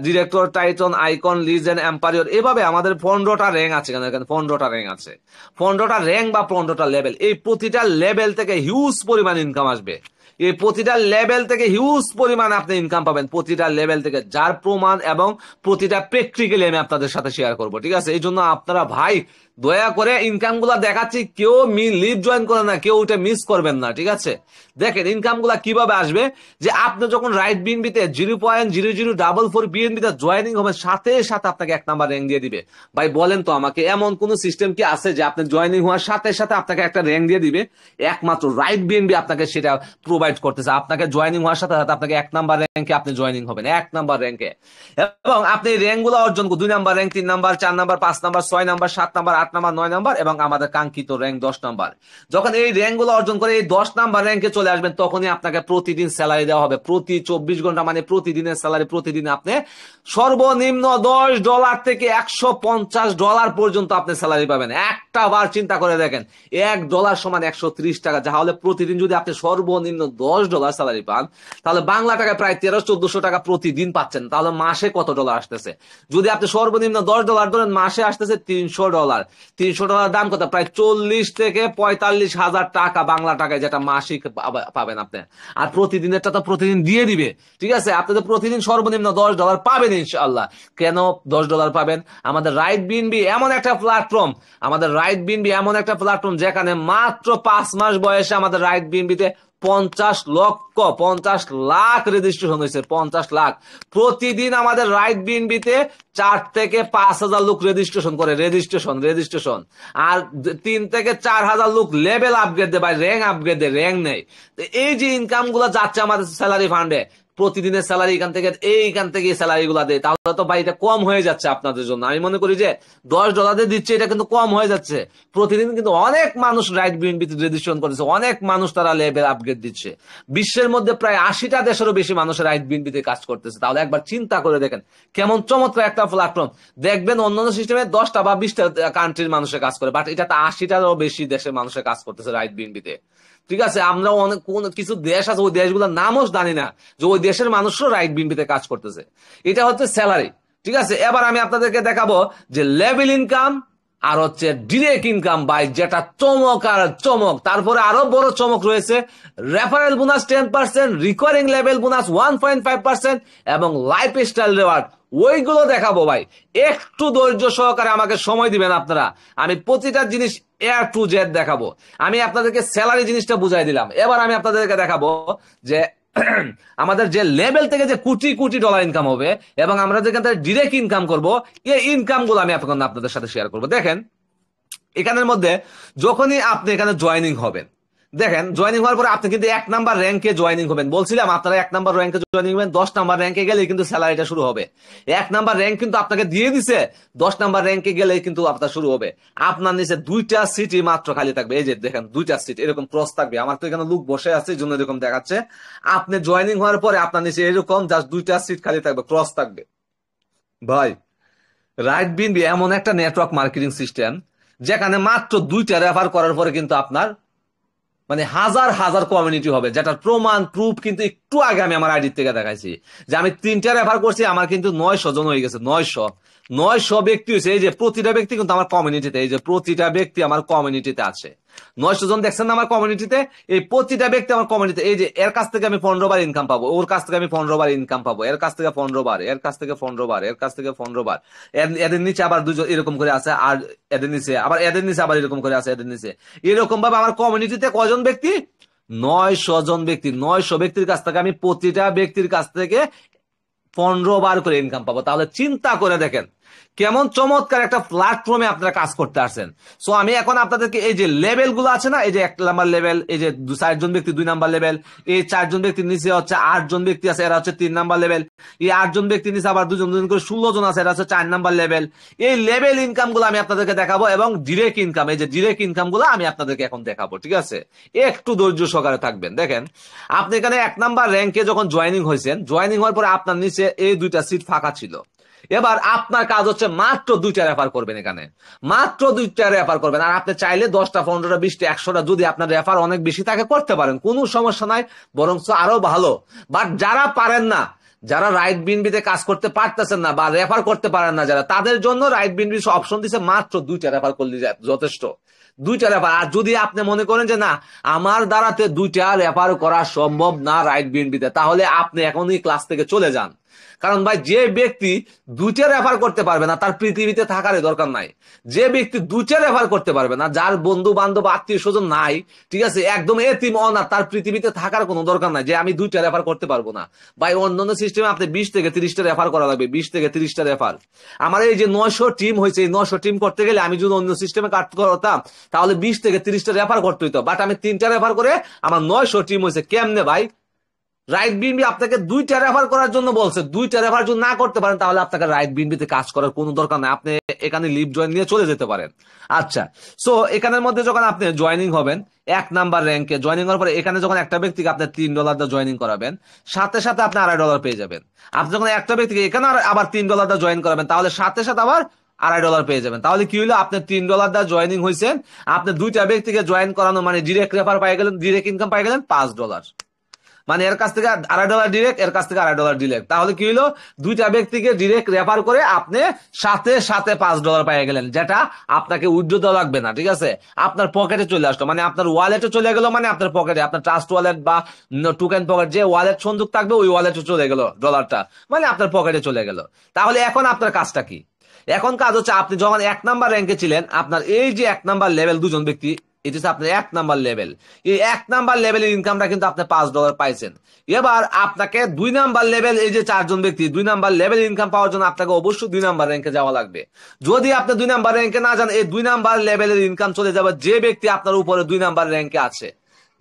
director, titan, icon, legend, empire, এভাবে আমাদের 15টা র্যাঙ্ক আছে। এখানে 15টা র্যাঙ্ক আছে, 15টা র্যাঙ্ক বা 15টা লেভেল। এই প্রতিটা লেভেল থেকে হিউজ পরিমাণ ইনকাম আসবে। এই প্রতিটা লেভেল থেকে হিউজ পরিমাণ আপনি ইনকাম পাবেন, প্রতিটা লেভেল থেকে, যার প্রমাণ এবং প্রতিটা প্র্যাকটিক্যালি আমি আপনাদের সাথে শেয়ার করব। ঠিক আছে, এই জন্য আপনারা ভাই দয়া করে ইনকাম গুলা দেখাচ্ছি, কেউ লিভ জয়েন করে না, কেউ ওটা মিস করবেন না। ঠিক আছে, দেখেন ইনকাম গুলা কিভাবে আসবে, যে আপনি যখন রাইট বিএনবিতে 0.0044 বিএনবিতে জয়েনিং হবে, সাথে সাথে আপনাকে 1 নাম্বার র্যাঙ্ক দিয়ে দিবে। ভাই বলেন তো আমাকে, এমন কোন সিস্টেম কি আছে যে আপনি জয়েনিং হওয়ার সাথে সাথে আপনাকে একটা র্যাঙ্ক দিয়ে দিবে? একমাত্র রাইট বিএনবি আপনাকে সেটা প্রোভাইড করতেছে। আপনাকে জয়েনিং হওয়ার সাথে সাথে আপনাকে 1 নাম্বার র্যাঙ্কে আপনি জয়েনিং হবেন, 1 নাম্বার র্যাঙ্কে। এবং আপনি এই র্যাঙ্ক গুলো অর্জন করুন, 2 number rank, 3 number, 4 number, 5 number, 6 number, 7 number, 8 number, 9 number এবং আমাদের কাঙ্ক্ষিত র্যাঙ্ক 10 নাম্বার। যখন এই র্যাঙ্ক গুলো অর্জন করে এই 10 নাম্বার র্যাঙ্কে চলে আসবেন, তখনই আপনাকে প্রতিদিন স্যালারি দেওয়া হবে। প্রতি 24 ঘন্টা মানে প্রতিদিনের স্যালারি, প্রতিদিন আপনি সর্বনিম্ন $10 থেকে $150 পর্যন্ত আপনি স্যালারি পাবেন। একটা বার চিন্তা করে দেখেন, $1 সমান 130 টাকা। তাহলে প্রতিদিন যদি আপনি সর্বনিম্ন $10 স্যালারি পান, তাহলে বাংলা টাকায় প্রায় 1300-1400 টাকা প্রতিদিন পাচ্ছেন। তাহলে মাসে কত ডলার আসতেছে? যদি আপনি সর্বনিম্ন $10 ধরেন, মাসে আসতেছে $300। $300 দাম কত? প্রায় 40 থেকে 45 হাজার টাকা বাংলা টাকায়, যেটা মাসিক পাবেন আপনি। আর প্রতিদিনেরটা তো প্রতিদিন দিয়ে দিবে। ঠিক আছে, আপনি তো প্রতিদিন সর্বনিম্ন $10 পাবেন ইনশাআল্লাহ। কেন $10 পাবেন? আমাদের রাইট বিএনবি এমন একটা প্ল্যাটফর্ম, যেখানে মাত্র 5 মাস বয়সে আমাদের রাইট বিএনবিতে 50 লাখ রেজিস্ট্রেশন হয়েছে। 50 লাখ প্রতিদিন আমাদের রাইট বিএনবিতে 4 থেকে 5 হাজার লোক রেজিস্ট্রেশন করে, রেজিস্ট্রেশন। আর 3 থেকে 4 হাজার লোক লেভেল আপগ্রেড দেয় বা র্যাঙ্ক আপগ্রেড দেয়, র্যাঙ্ক নেই। এই যে ইনকাম গুলো যাচ্ছে আমাদের স্যালারি ফান্ডে, প্রতিদিনের স্যালারি এইখান থেকে স্যালারি গুলা দেয়, তাহলে তো ভাই এটা কম হয়ে যাচ্ছে আপনাদের জন্য। আমি মনে করি যে $10 দিচ্ছে, এটা কিন্তু কম হয়ে যাচ্ছে। প্রতিদিন কিন্তু অনেক মানুষ রাইট বিএনবিতে রেজিস্ট্রেশন করেছে, অনেক মানুষ তারা লেভেল আপগ্রেড দিচ্ছে। বিশ্বের মধ্যে প্রায় 80টা দেশেরও বেশি মানুষ রাইট বিএনবিতে কাজ করতেছে। তাহলে একবার চিন্তা করে দেখেন কেমন চমৎকার একটা প্ল্যাটফর্ম। দেখবেন অন্যান্য সিস্টেমে 10টা বা 20টা কান্ট্রির মানুষের কাজ করে, বাট এটাতে 80টারও বেশি দেশের মানুষের কাজ করতেছে রাইট বিএনবিতে। ঠিক আছে, আমরা অনেক কিছু দেশ আছে, ওই দেশগুলোর নামও জানি না, যে ওই দেশের মানুষও রাইট বিএনবিতে কাজ করতেছে। এটা হচ্ছে স্যালারি। ঠিক আছে, এবার আমি আপনাদেরকে দেখাবো যে লেভেল ইনকাম আর হচ্ছে ডিরেক্ট ইনকাম বাই, যেটা চমক আর চমক। তারপরে আরো বড় চমক রয়েছে, referral bonus 10%, recurring level bonus 1.5% এবং লাইফ স্টাইল রিওয়ার্ড, ওইগুলো দেখাবো ভাই। একটু ধৈর্য সহকারে আমাকে সময় দিবেন আপনারা, আমি প্রতিটা জিনিস A to Z দেখাবো। আমি আপনাদেরকে স্যালারি জিনিসটা বুঝাই দিলাম, এবার আমি আপনাদেরকে দেখাবো যে আমাদের যে লেভেল থেকে যে কোটি কোটি ডলার ইনকাম হবে এবং আমরা যেখান থেকে ডিরেক্ট ইনকাম করবো, এই ইনকাম গুলো আমি এখন আপনাদের সাথে শেয়ার করবো। দেখেন এখানের মধ্যে যখনই আপনি এখানে জয়েনিং হবেন, দেখেন জয়েনিং হওয়ার পরে আপনি কিন্তু 1 নাম্বার র্যাঙ্কে জয়েনিং হবেন। বলছিলাম আপনারা 1 নাম্বার র্যাঙ্কে জয়েনিং হবেন, 10 নাম্বার র্যাঙ্কে গেলে কিন্তু স্যালারিটা শুরু হবে। 1 নাম্বার র্যাঙ্ক কিন্তু আপনাকে দিয়ে দিছে, 10 নাম্বার র্যাঙ্কে গেলে কিন্তু আপনার শুরু হবে। আপনার নিচে 2টা সিটই মাত্র খালি থাকবে, এই যে দেখেন 2টা সিট এরকম ক্রস থাকবে। আমার তো এখানে লোক বসে আছে, এই জন্য এরকম দেখাচ্ছে। আপনি জয়েনিং হওয়ার পরে আপনার নিচে এরকম জাস্ট 2টা সিট খালি থাকবে, ক্রস থাকবে। ভাই রাইট বিনবি এমন একটা নেটওয়ার্ক মার্কেটিং সিস্টেম যেখানে মাত্র 2টা রেফার করার পরে কিন্তু আপনার মানে হাজার হাজার কমিউনিটি হবে, যেটার প্রমাণ প্রুফ কিন্তু একটু আগে আমি আমার আইডি থেকে দেখাইছি যে আমি 3টা রেফার করছি, আমার কিন্তু 900 জন হয়ে গেছে। 900 ব্যক্তি হয়েছে। এই যে প্রতিটা ব্যক্তি কিন্তু আমার কমিউনিটিতে, এই যে প্রতিটা ব্যক্তি আমার কমিউনিটিতে আছে। 900 জন দেখছেন না আমার কমিউনিটিতে, এই প্রতিটা ব্যক্তি আমার কমিউনিটিতে। এই যে এর কাছ থেকে আমি 15 বার ইনকাম পাবো, ওর কাছ থেকে আমি 15 বার ইনকাম পাবো, এর কাছ থেকে 15 বার, এর কাছ থেকে 15 বার, এর কাছ থেকে 15 বার। এদের নিচে আবার দুজন এরকম করে আছে, আর এদের নিচে আবার এরকম করে আছে, এদের নিচে এরকম ভাবে আমার কমিউনিটিতে কয়জন ব্যক্তি? 900 জন ব্যক্তি। 900 ব্যক্তির কাছ থেকে আমি প্রতিটা ব্যক্তির কাছ থেকে 15 বার করে ইনকাম পাবো। তাহলে চিন্তা করে দেখেন কেমন চমৎকার একটা প্ল্যাটফর্মে আপনারা কাজ করতে আসছেন। সো আমি এখন আপনাদেরকে এই যে লেভেল গুলো আছে না, এই যে 1 নাম্বার লেভেল, এই যে 4জন ব্যক্তি 2 নাম্বার লেভেল, এই 4জন ব্যক্তির নিচে হচ্ছে 8জন ব্যক্তি আছে, এরা হচ্ছে 3 নাম্বার লেভেল, এই 8জন ব্যক্তির নিচে আবার 2জন 2জন করে 16 জন আছে, এরা হচ্ছে 4 নাম্বার লেভেল। এই লেভেল ইনকাম গুলো আমি আপনাদেরকে দেখাবো এবং ডিরেক্ট ইনকাম, এই যে ডিরেক্ট ইনকাম গুলো আমি আপনাদেরকে এখন দেখাবো। ঠিক আছে, একটু ধৈর্য সহকারে থাকবেন। দেখেন আপনি এখানে 1 নাম্বার র্যাঙ্কে যখন জয়েনিং হয়েছেন, জয়েনিং হওয়ার পরে আপনার নিচে এই 2টা সিট ফাঁকা ছিল। এবার আপনার কাজ হচ্ছে মাত্র 2টা রেফার করবেন, এখানে মাত্র 2টা রেফার করবেন। আর আপনি চাইলে 10টা 15টা 20টা 100টা যদি আপনার রেফার অনেক বেশি থাকে করতে পারেন, কোনো সমস্যা নাই, বরং আরো ভালো। বাট যারা পারেন না, যারা রাইট বিনবিতে কাজ করতে পারতেছেন না বা রেফার করতে পারেন না যারা, তাদের জন্য রাইট বিনবি অপশন দিছে মাত্র 2টা রেফার করলে যথেষ্ট। 2টা রেফার। আর যদি আপনি মনে করেন যে না আমার দ্বারাতে 2টা রেফার করা সম্ভব না রাইট বিনবিতে, তাহলে আপনি এখনই ক্লাস থেকে চলে যান। কারণ ভাই যে ব্যক্তি 2টা রেফার করতে পারবে না তার পৃথিবীতে থাকার দরকার নাই। যে ব্যক্তি 2টা রেফার করতে পারবে না, যার বন্ধু বান্ধব আত্মীয় স্বজন নাই, ঠিক আছে, একদম এতিম অনাথ, তার পৃথিবীতে থাকার কোনো দরকার নাই যে আমি 2টা রেফার করতে পারবো না। ভাই অন্যান্য সিস্টেমে আপনি 20 থেকে 30টা রেফার করা লাগবে, 20 থেকে 30টা রেফার। আমার এই যে 900 টিম হয়েছে, এই 900 টিম করতে গেলে আমি যদি অন্য সিস্টেমে কাজ করতাম তাহলে 20 থেকে 30টা রেফার করতে হইতো। বাট আমি 3টা রেফার করে আমার 900 টিম হয়েছে। কেমনে ভাই? রাইট বিনবি আপনাকে 2টা রেফার করার জন্য বলছে। 2টা রেফার যদি না করতে পারেন তাহলে আপনাকে রাইট বিনবিতে কাজ করার কোনো দরকার নেই, আপনি এখানে লিভ জয়েন নিয়ে চলে যেতে পারেন। আচ্ছা, সো এখানের মধ্যে যখন আপনি জয়েনিং হবেন 1 নাম্বার র্যাঙ্কে জয়েনিং হওয়ার পরে, এখানে যখন একটা ব্যক্তিকে আপনি $3 দিয়ে জয়েনিং করাবেন, সাথে সাথে আপনি $2.5 পেয়ে যাবেন। আপনি যখন একটা ব্যক্তিকে এখানে আবার $3 দিয়ে জয়েন করাবেন, তাহলে সাথে সাথে আবার $2.5 পেয়ে যাবেন। তাহলে কি হলো, আপনি $3 দিয়ে জয়েনিং হয়েছেন, আপনি 2টা ব্যক্তিকে জয়েন করানো মানে ডিরেক্ট রেফার পাই গেলেন, ডিরেক্ট ইনকাম পাই গেলেন $5। মানে এর কাছ থেকে $2.5 ডিরেক্ট, এর কাছ থেকে $2.5 ডিরেক্ট। তাহলে কি হলো, 2টা ব্যক্তিকে ডিরেক্ট রেফার করে আপনি সাথে সাথে $5 পেয়ে গেলেন, যেটা আপনাকে উইথড্র দেওয়া লাগবে না। ঠিক আছে, আপনার পকেটে চলে আসলো, মানে আপনার ওয়ালেটে চলে গেল, মানে আপনার পকেটে, আপনার ট্রাস্ট ওয়ালেট বা টোকেন পকেট যে ওয়ালেট সংযোগ থাকবে ওই ওয়ালেটে চলে গেল ডলারটা, মানে আপনার পকেটে চলে গেল। তাহলে এখন আপনার কাজটা কি? এখন কাজ হচ্ছে আপনি যখন 1 নাম্বার র্যাঙ্কে ছিলেন, আপনার এই যে 1 নাম্বার লেভেল 2জন ব্যক্তি, এটা হচ্ছে আপনার 1 নাম্বার লেভেল। এই 1 নাম্বার লেভেলের ইনকামটা কিন্তু আপনি $5 পাইছেন। এবার আপনাকে 2 নাম্বার লেভেল, এই যে 4জন ব্যক্তি 2 নাম্বার লেভেল ইনকাম পাওয়ার জন্য আপনাকে অবশ্যই 2 নাম্বার র্যাঙ্কে যাওয়া লাগবে। যদি আপনি 2 নাম্বার র্যাঙ্কে না যান, এই 2 নাম্বার লেভেলের ইনকাম চলে যাবে যে ব্যক্তি আপনার উপরে 2 নাম্বার র্যাঙ্কে আছে।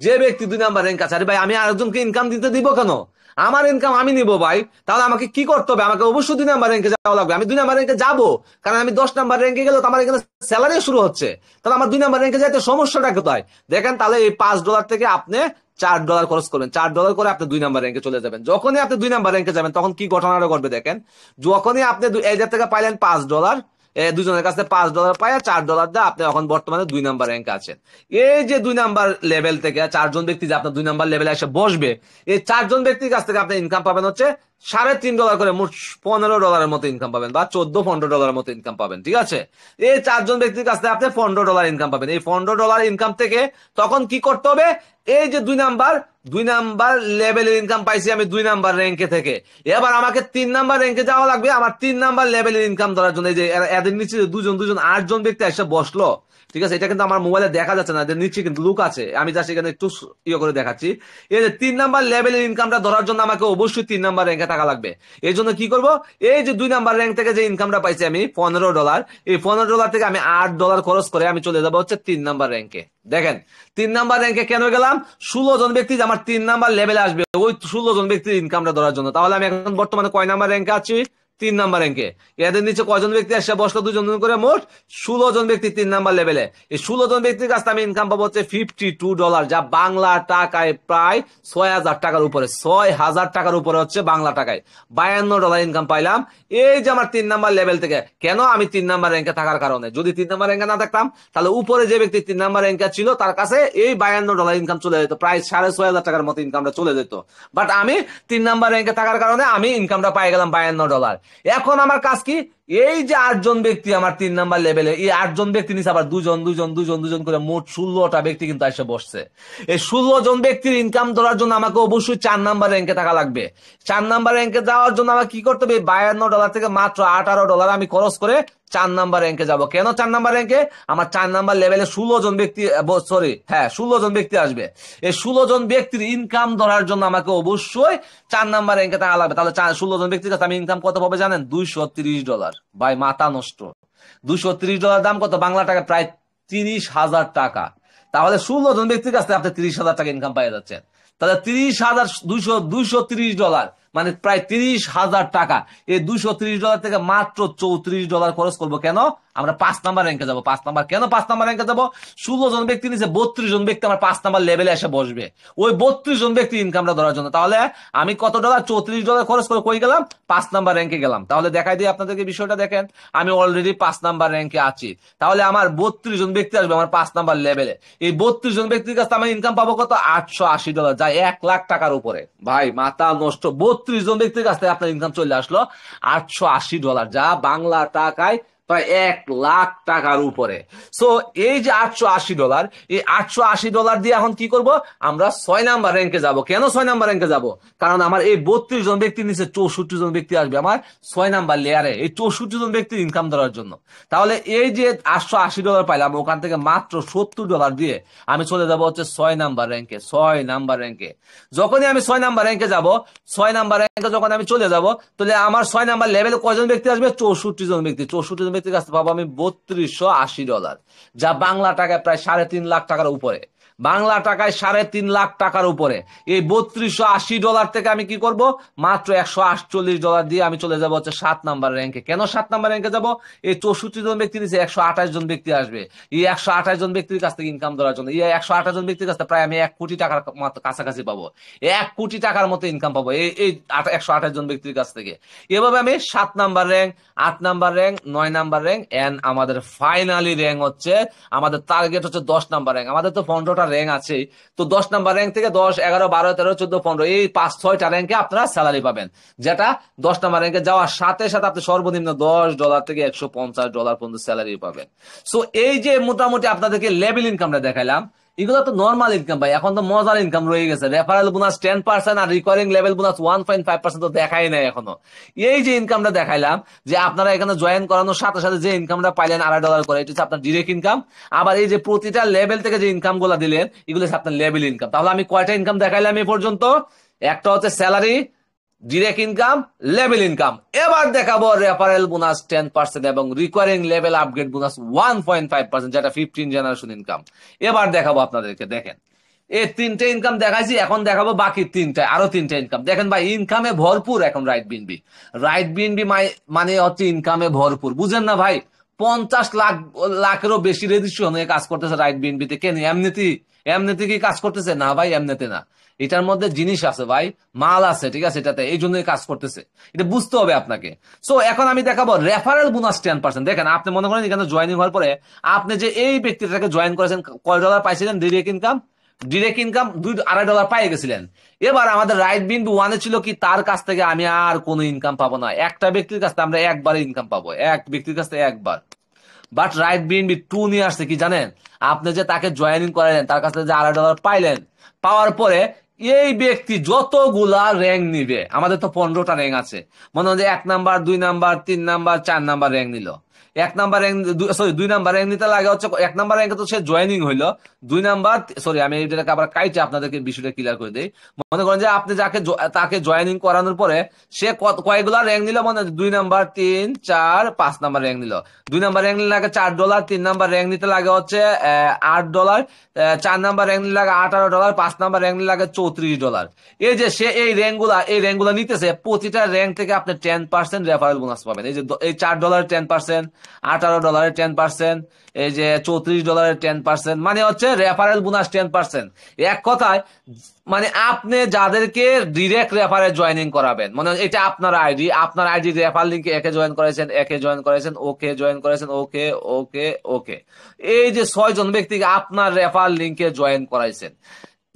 যে ব্যক্তি 2 নাম্বার র্যাঙ্ক আছে, আরে ভাই আমি আরেকজনকে ইনকাম দিতে দিব কেন? আমার ইনকাম আমি নিব ভাই। তাহলে আমাকে কি করতে হবে? আমাকে অবশ্যই 2 নাম্বার র্যাঙ্কে যাওয়া লাগবে। আমি 2 নাম্বার র্যাঙ্কে যাবো, কারণ আমি 10 নাম্বার র্যাঙ্কে গেলে তো আমার এখানে স্যালারি শুরু হচ্ছে। তাহলে আমার 2 নাম্বার র্যাঙ্কে যাইতে সমস্যাটা কোথায়? দেখেন, তাহলে এই $5 থেকে আপনি $4 খরচ করবেন, $4 করে আপনি 2 নাম্বার র্যাঙ্কে চলে যাবেন। যখনই আপনি 2 নাম্বার র্যাঙ্কে যাবেন তখন কি ঘটনাটা ঘটবে দেখেন। যখনই আপনি এই থেকে পাইলেন $5, দুজনের কাছে $5 পায়, $4 দিয়ে আপনি এখন বর্তমানে 2 নাম্বার র্যাঙ্কে আছেন। এই যে 2 নাম্বার লেভেল থেকে 4জন ব্যক্তি যে আপনার 2 নাম্বার লেভেলে এসে বসবে, এই 4জন ব্যক্তির কাছ থেকে আপনি ইনকাম পাবেন হচ্ছে $3.5 করে মোট $15 মতো ইনকাম পাবেন, বা $14-15 মতো ইনকাম পাবেন। ঠিক আছে, এই 4 জন ব্যক্তির কাছ থেকে আপনি $15 ইনকাম পাবেন। এই $15 ইনকাম থেকে তখন কি করতে হবে, এই যে 2 নাম্বার লেভেলের ইনকাম পাইছি আমি 2 নাম্বার র্যাঙ্কে থেকে, এবার আমাকে 3 নাম্বার র্যাঙ্কে যাওয়া লাগবে আমার 3 নাম্বার লেভেলের ইনকাম ধরার জন্য। এই যে এদের নিচে দুজন 8 জন ব্যক্তি এসে বসলো, ঠিক আছে, এটা কিন্তু আমার মোবাইলে দেখা যাচ্ছে না, এদের নিচে কিন্তু লুক আছে, আমি জাস্ট এখানে একটু করে দেখাচ্ছি। এই যে 3 নাম্বার লেভেলের ইনকামটা ধরার জন্য আমাকে অবশ্যই 3 নাম্বার র্যাঙ্কে থাকা লাগবে। এই জন্য কি করব, এই যে 2 নাম্বার র্যাঙ্ক থেকে যে ইনকামটা পাইছি আমি $15, এই $15 থেকে আমি $8 খরচ করে আমি চলে যাবো হচ্ছে 3 নাম্বার র্যাঙ্কে। দেখেন 3 নাম্বার র্যাঙ্কে কেন গেলাম, 16 জন ব্যক্তি যে আমার 3 নাম্বার লেভেলে আসবে ওই 16 জন ব্যক্তির ইনকামটা ধরার জন্য। তাহলে আমি এখন বর্তমানে কয় নাম্বার র্যাঙ্কে আছি, 3 নাম্বার র্যাঙ্কে। এদের নিচে কয়জন ব্যক্তি এসে বসলো, 2 জন করে, মোট 16 জন ব্যক্তি 3 নাম্বার লেভেলে। এই 16 জন ব্যক্তির কাছে আমি ইনকাম পাবো হচ্ছে $52, যা বাংলা টাকায় প্রায় 6,000 টাকার উপরে, 6,000 টাকার উপরে হচ্ছে বাংলা টাকায় $52 ইনকাম পাইলাম এই যে আমার 3 নাম্বার লেভেল থেকে। কেন, আমি 3 নাম্বার র্যাঙ্কে থাকার কারণে। যদি 3 নাম্বার র্যাঙ্কে না থাকতাম তাহলে উপরে যে ব্যক্তি 3 নাম্বার র্যাঙ্কে ছিল তার কাছে এই $52 ইনকাম চলে যেত, প্রায় 6,500 টাকার মতো ইনকামটা চলে যেত। বাট আমি 3 নাম্বার র্যাঙ্কে থাকার কারণে আমি ইনকামটা পাই গেলাম $52। এখন আমার কাজ কি, এই যে 8 জন ব্যক্তি আমার 3 নাম্বার লেভেলে, এই 8 জন ব্যক্তি নিচে আবার দুজন করে মোট 16টা ব্যক্তি কিন্তু এসে বসছে। এই 16 জন ব্যক্তির ইনকাম ধরার জন্য আমাকে অবশ্যই 4 নাম্বার র্যাঙ্কে থাকা লাগবে। 4 নাম্বার র্যাঙ্কে যাওয়ার জন্য আমাকে কি করতে হবে, $52 থেকে মাত্র $18 আমি খরচ করে 4 নাম্বার র্যাঙ্কে যাব। কেন 4 নাম্বার র্যাঙ্কে, আমার 4 নাম্বার লেভেলে 16 জন ব্যক্তি, সরি হ্যাঁ 16 জন ব্যক্তি আসবে। এই 16 জন ব্যক্তির ইনকাম ধরার জন্য আমাকে অবশ্যই 4 নাম্বার র্যাঙ্কে থাকা লাগবে। তাহলে 16 জন ব্যক্তির কাছে আমি ইনকাম কত পাবে জানেন, $230। ভাই মাথা নষ্ট, $230 দাম কত বাংলা টাকা, প্রায় 30,000 টাকা। তাহলে 16 জন ব্যক্তির কাছে আপনি 30,000 টাকা ইনকাম পাই যাচ্ছেন। তাহলে 230,000 মানে প্রায় 30,000 টাকা। এই $230 থেকে মাত্র $34 খরচ করবো। কেন, আমরা 5 নাম্বার র্যাঙ্কে যাবো। 5 নাম্বার কেন 5 নাম্বার র্যাঙ্কে যাবো, 16 জন ব্যক্তি নিচে 32 জন ব্যক্তি আমার 5 নাম্বার লেভেলে এসে বসবে ওই 32 জন ব্যক্তি ইনকামটা ধরার জন্য। তাহলে আমি কত ডলার, $34 খরচ করে কই গেলাম, 5 নাম্বার র্যাঙ্কে গেলাম। তাহলে দেখাই দিই আপনাদেরকে বিষয়টা, দেখেন আমি অলরেডি 5 নাম্বার র্যাঙ্কে আছি। তাহলে আমার 32 জন ব্যক্তি আসবে আমার 5 নাম্বার লেভেলে। এই 32 জন ব্যক্তির কাছে আমি ইনকাম পাবো কত, $880, যা 1 লাখ টাকার উপরে। ভাই মাথা নষ্ট, 32 জন ব্যক্তির কাছ থেকে আপনার ইনকাম চলে আসলো $880, যা বাংলা টাকায় প্রায় 1 লাখ টাকার উপরে। সো এই যে $880, এই $880 দিয়ে এখন কি করব, আমরা 6 নাম্বার র্যাঙ্কে যাব। কেন 6 নাম্বার র্যাঙ্কে যাব, কারণ আমার এই 32 জন ব্যক্তির নিচে 64 জন ব্যক্তি আসবে আমার 6 নাম্বার লেয়ারে, এই 64 জন ব্যক্তির ইনকাম ধরার জন্য। তাহলে এই যে $880 পাইলাম, ওখান থেকে মাত্র $70 দিয়ে আমি চলে যাব হচ্ছে 6 নাম্বার র্যাঙ্কে। 6 নাম্বার র্যাঙ্কে যখনই আমি 6 নাম্বার র্যাঙ্কে যাব, 6 নাম্বার র্যাঙ্কে যখন আমি চলে যাব, তাহলে আমার 6 নাম্বার লেভেলে কয়জন ব্যক্তি আসবে, 64 জন ব্যক্তি। 64 জন ব্যক্তির কাছে পাবো আমি $3280, যা বাংলা টাকায় প্রায় 3.5 লাখ টাকার উপরে। বাংলা টাকায় 3.5 লাখ টাকার উপরে। এই $3280 থেকে আমি কি করব, মাত্র $148 দিয়ে আমি চলে যাব হচ্ছে 7 নাম্বার র্যাঙ্কে। কেন 7 নাম্বার র্যাঙ্কে যাব, এই 64 জন ব্যক্তি নিচে 128 জন ব্যক্তি আসবে। এই 128 জন ব্যক্তির কাছ থেকে ইনকাম ধরার জন্য, এই 128 জন ব্যক্তির কাছে প্রায় আমি 1 কোটি টাকার কাছাকাছি পাবো, 1 কোটি টাকার মতো ইনকাম পাবো এই 128 জন ব্যক্তির কাছ থেকে। এভাবে আমি 7 number rank, 8 number rank, 9 number rank, and আমাদের ফাইনালি র্যাঙ্ক হচ্ছে, আমাদের টার্গেট হচ্ছে 10 নাম্বার র্যাঙ্ক। আমাদের তো 15টা র্যাঙ্ক আছে, তো 10 নাম্বার র্যাঙ্ক থেকে 10, 11, 12, 13, 14, 15 এই 5-6টা র্যাঙ্কে আপনারা স্যালারি পাবেন, যেটা 10 নাম্বার র্যাঙ্কে যাওয়ার সাথে সাথে আপনি সর্বনিম্ন $10 থেকে $150 পর্যন্ত স্যালারি পাবেন। সো এই যে মোটামুটি আপনাদেরকে লেভেল ইনকামটা দেখাইলাম, এগুলো তো নর্মাল ইনকাম ভাই। এখন তো মজার ইনকাম রয়ে গেছে, রেফারেল বোনাস 10% আর রিকারিং লেভেল বোনাস 1.5% তো দেখাই নাই এখনো। এই যে ইনকামটা দেখাইলাম, যে আপনারা এখানে জয়েন করানোর সাথে সাথে যে ইনকামটা পাইলেন $2.5 করে, এটা হচ্ছে আপনার ডিরেক্ট ইনকাম। আবার এই যে প্রতিটা লেভেল থেকে যে ইনকাম গুলা দিলেন, এগুলো হচ্ছে আপনার লেভেল ইনকাম। তাহলে আমি কয়টা ইনকাম দেখাইলাম এই পর্যন্ত, একটা হচ্ছে salary, direct income, level income. এবার দেখাবো রেফারেল বোনাস 10% এবং রিকোয়ারিং লেভেল আপগ্রেড বোনাস 1.5%, যেটা 15 জেনারেশন ইনকাম। এবার দেখাবো আপনাদেরকে, দেখেন এই 3টে ইনকাম দেখাইছি, এখন দেখাবো বাকি 3টে, আরো 3টে ইনকাম। দেখেন ভাই ইনকামে ভরপুর এখন রাইট বিএনবি। রাইট বিএনবি মানে হচ্ছে ইনকামে ভরপুর, বুঝেন না ভাই। 50 লাখেরও বেশি রেজিস্ট্রেশন হয়ে কাজ করতেছে রাইট বিএনবিতে। কেন এমনিতে কি কাজ করতেছে? না ভাই, এমনিতে না, এটার মধ্যে জিনিস আছে ভাই, মাল আছে, ঠিক আছে, এটাতে এই জন্যই কাজ করতেছে, এটা বুঝতে হবে আপনাকে। সো এখন আমি দেখাবো রেফারেল বোনাস 10%। দেখেন আপনি মনে করেন এখানে জয়েনিং হওয়ার পরে আপনি যে এই ব্যক্তিটাকে জয়েন করেছেন, কয় ডলার পাইছিলেন ডিরেক্ট ইনকাম, ডিরেক্ট ইনকাম $2.5 পেয়ে গেছিলেন। এবার আমাদের রাইট বিন্দু ওয়ানে ছিল কি, তার কাছ থেকে আমি আর কোনো ইনকাম পাবো না, একটা ব্যক্তির কাছ থেকে আমরা একবার ইনকাম পাবো, এক ব্যক্তির কাছ থেকে একবার। বাট রাইট বিএনবি 2 নিয়ে আসছে কি জানেন, আপনি যে তাকে জয়েনিং করালেন, তার কাছ থেকে যে $2.5 পাইলেন, পাওয়ার পরে এই ব্যক্তি যতগুলা র্যাঙ্ক নিবে, আমাদের তো 15টা র্যাঙ্ক আছে, মনে হয় যে 1 number 2 number 3 number 4 number rank নিল। 1 number rank, sorry 2 number rank নিতে লাগে হচ্ছে, 1 নাম্বার র্যাঙ্কে তো সে জয়েনিং হইলো, 2 নাম্বার, সরি আমি এটাকে আবার কাইটে আপনাদেরকে বিষয়টা ক্লিয়ার করে দেই। মনে করেন যে আপনি তাকে জয়েনিং করানোর পরে সে কয়গুলা র্যাঙ্ক নিল, মনে হয় 2 নাম্বার 3 4 5 নাম্বার র্যাঙ্ক নিল। 2 নাম্বার র্যাঙ্ক নিলে লাগে $4, 3 নাম্বার র্যাঙ্ক নিতে লাগে হচ্ছে $8, 4 নাম্বার র্যাঙ্ক নিলে লাগে $18, 5 নাম্বার র্যাঙ্ক নিলে লাগে $34। এই যে সে এই র্যাঙ্কগুলা নিতেছে, প্রতিটা র্যাঙ্ক থেকে আপনি 10% রেফারেল বোনাস পাবেন। এই যে এই $4 10%, $18 10%, এই যে $34 10%, মানে হচ্ছে রেফারেল বোনাস 10%। এক কথায় মানে আপনি যাদেরকে ডিরেক্ট রেফারে জয়েনিং করাবেন, মানে এটা আপনার আইডি রেফার লিঙ্কে একে জয়েন করেছেন, ওকে জয়েন করেছেন, ওকে ওকে ওকে, এই যে 6 জন ব্যক্তিকে আপনার রেফার লিঙ্কে জয়েন করাইছেন,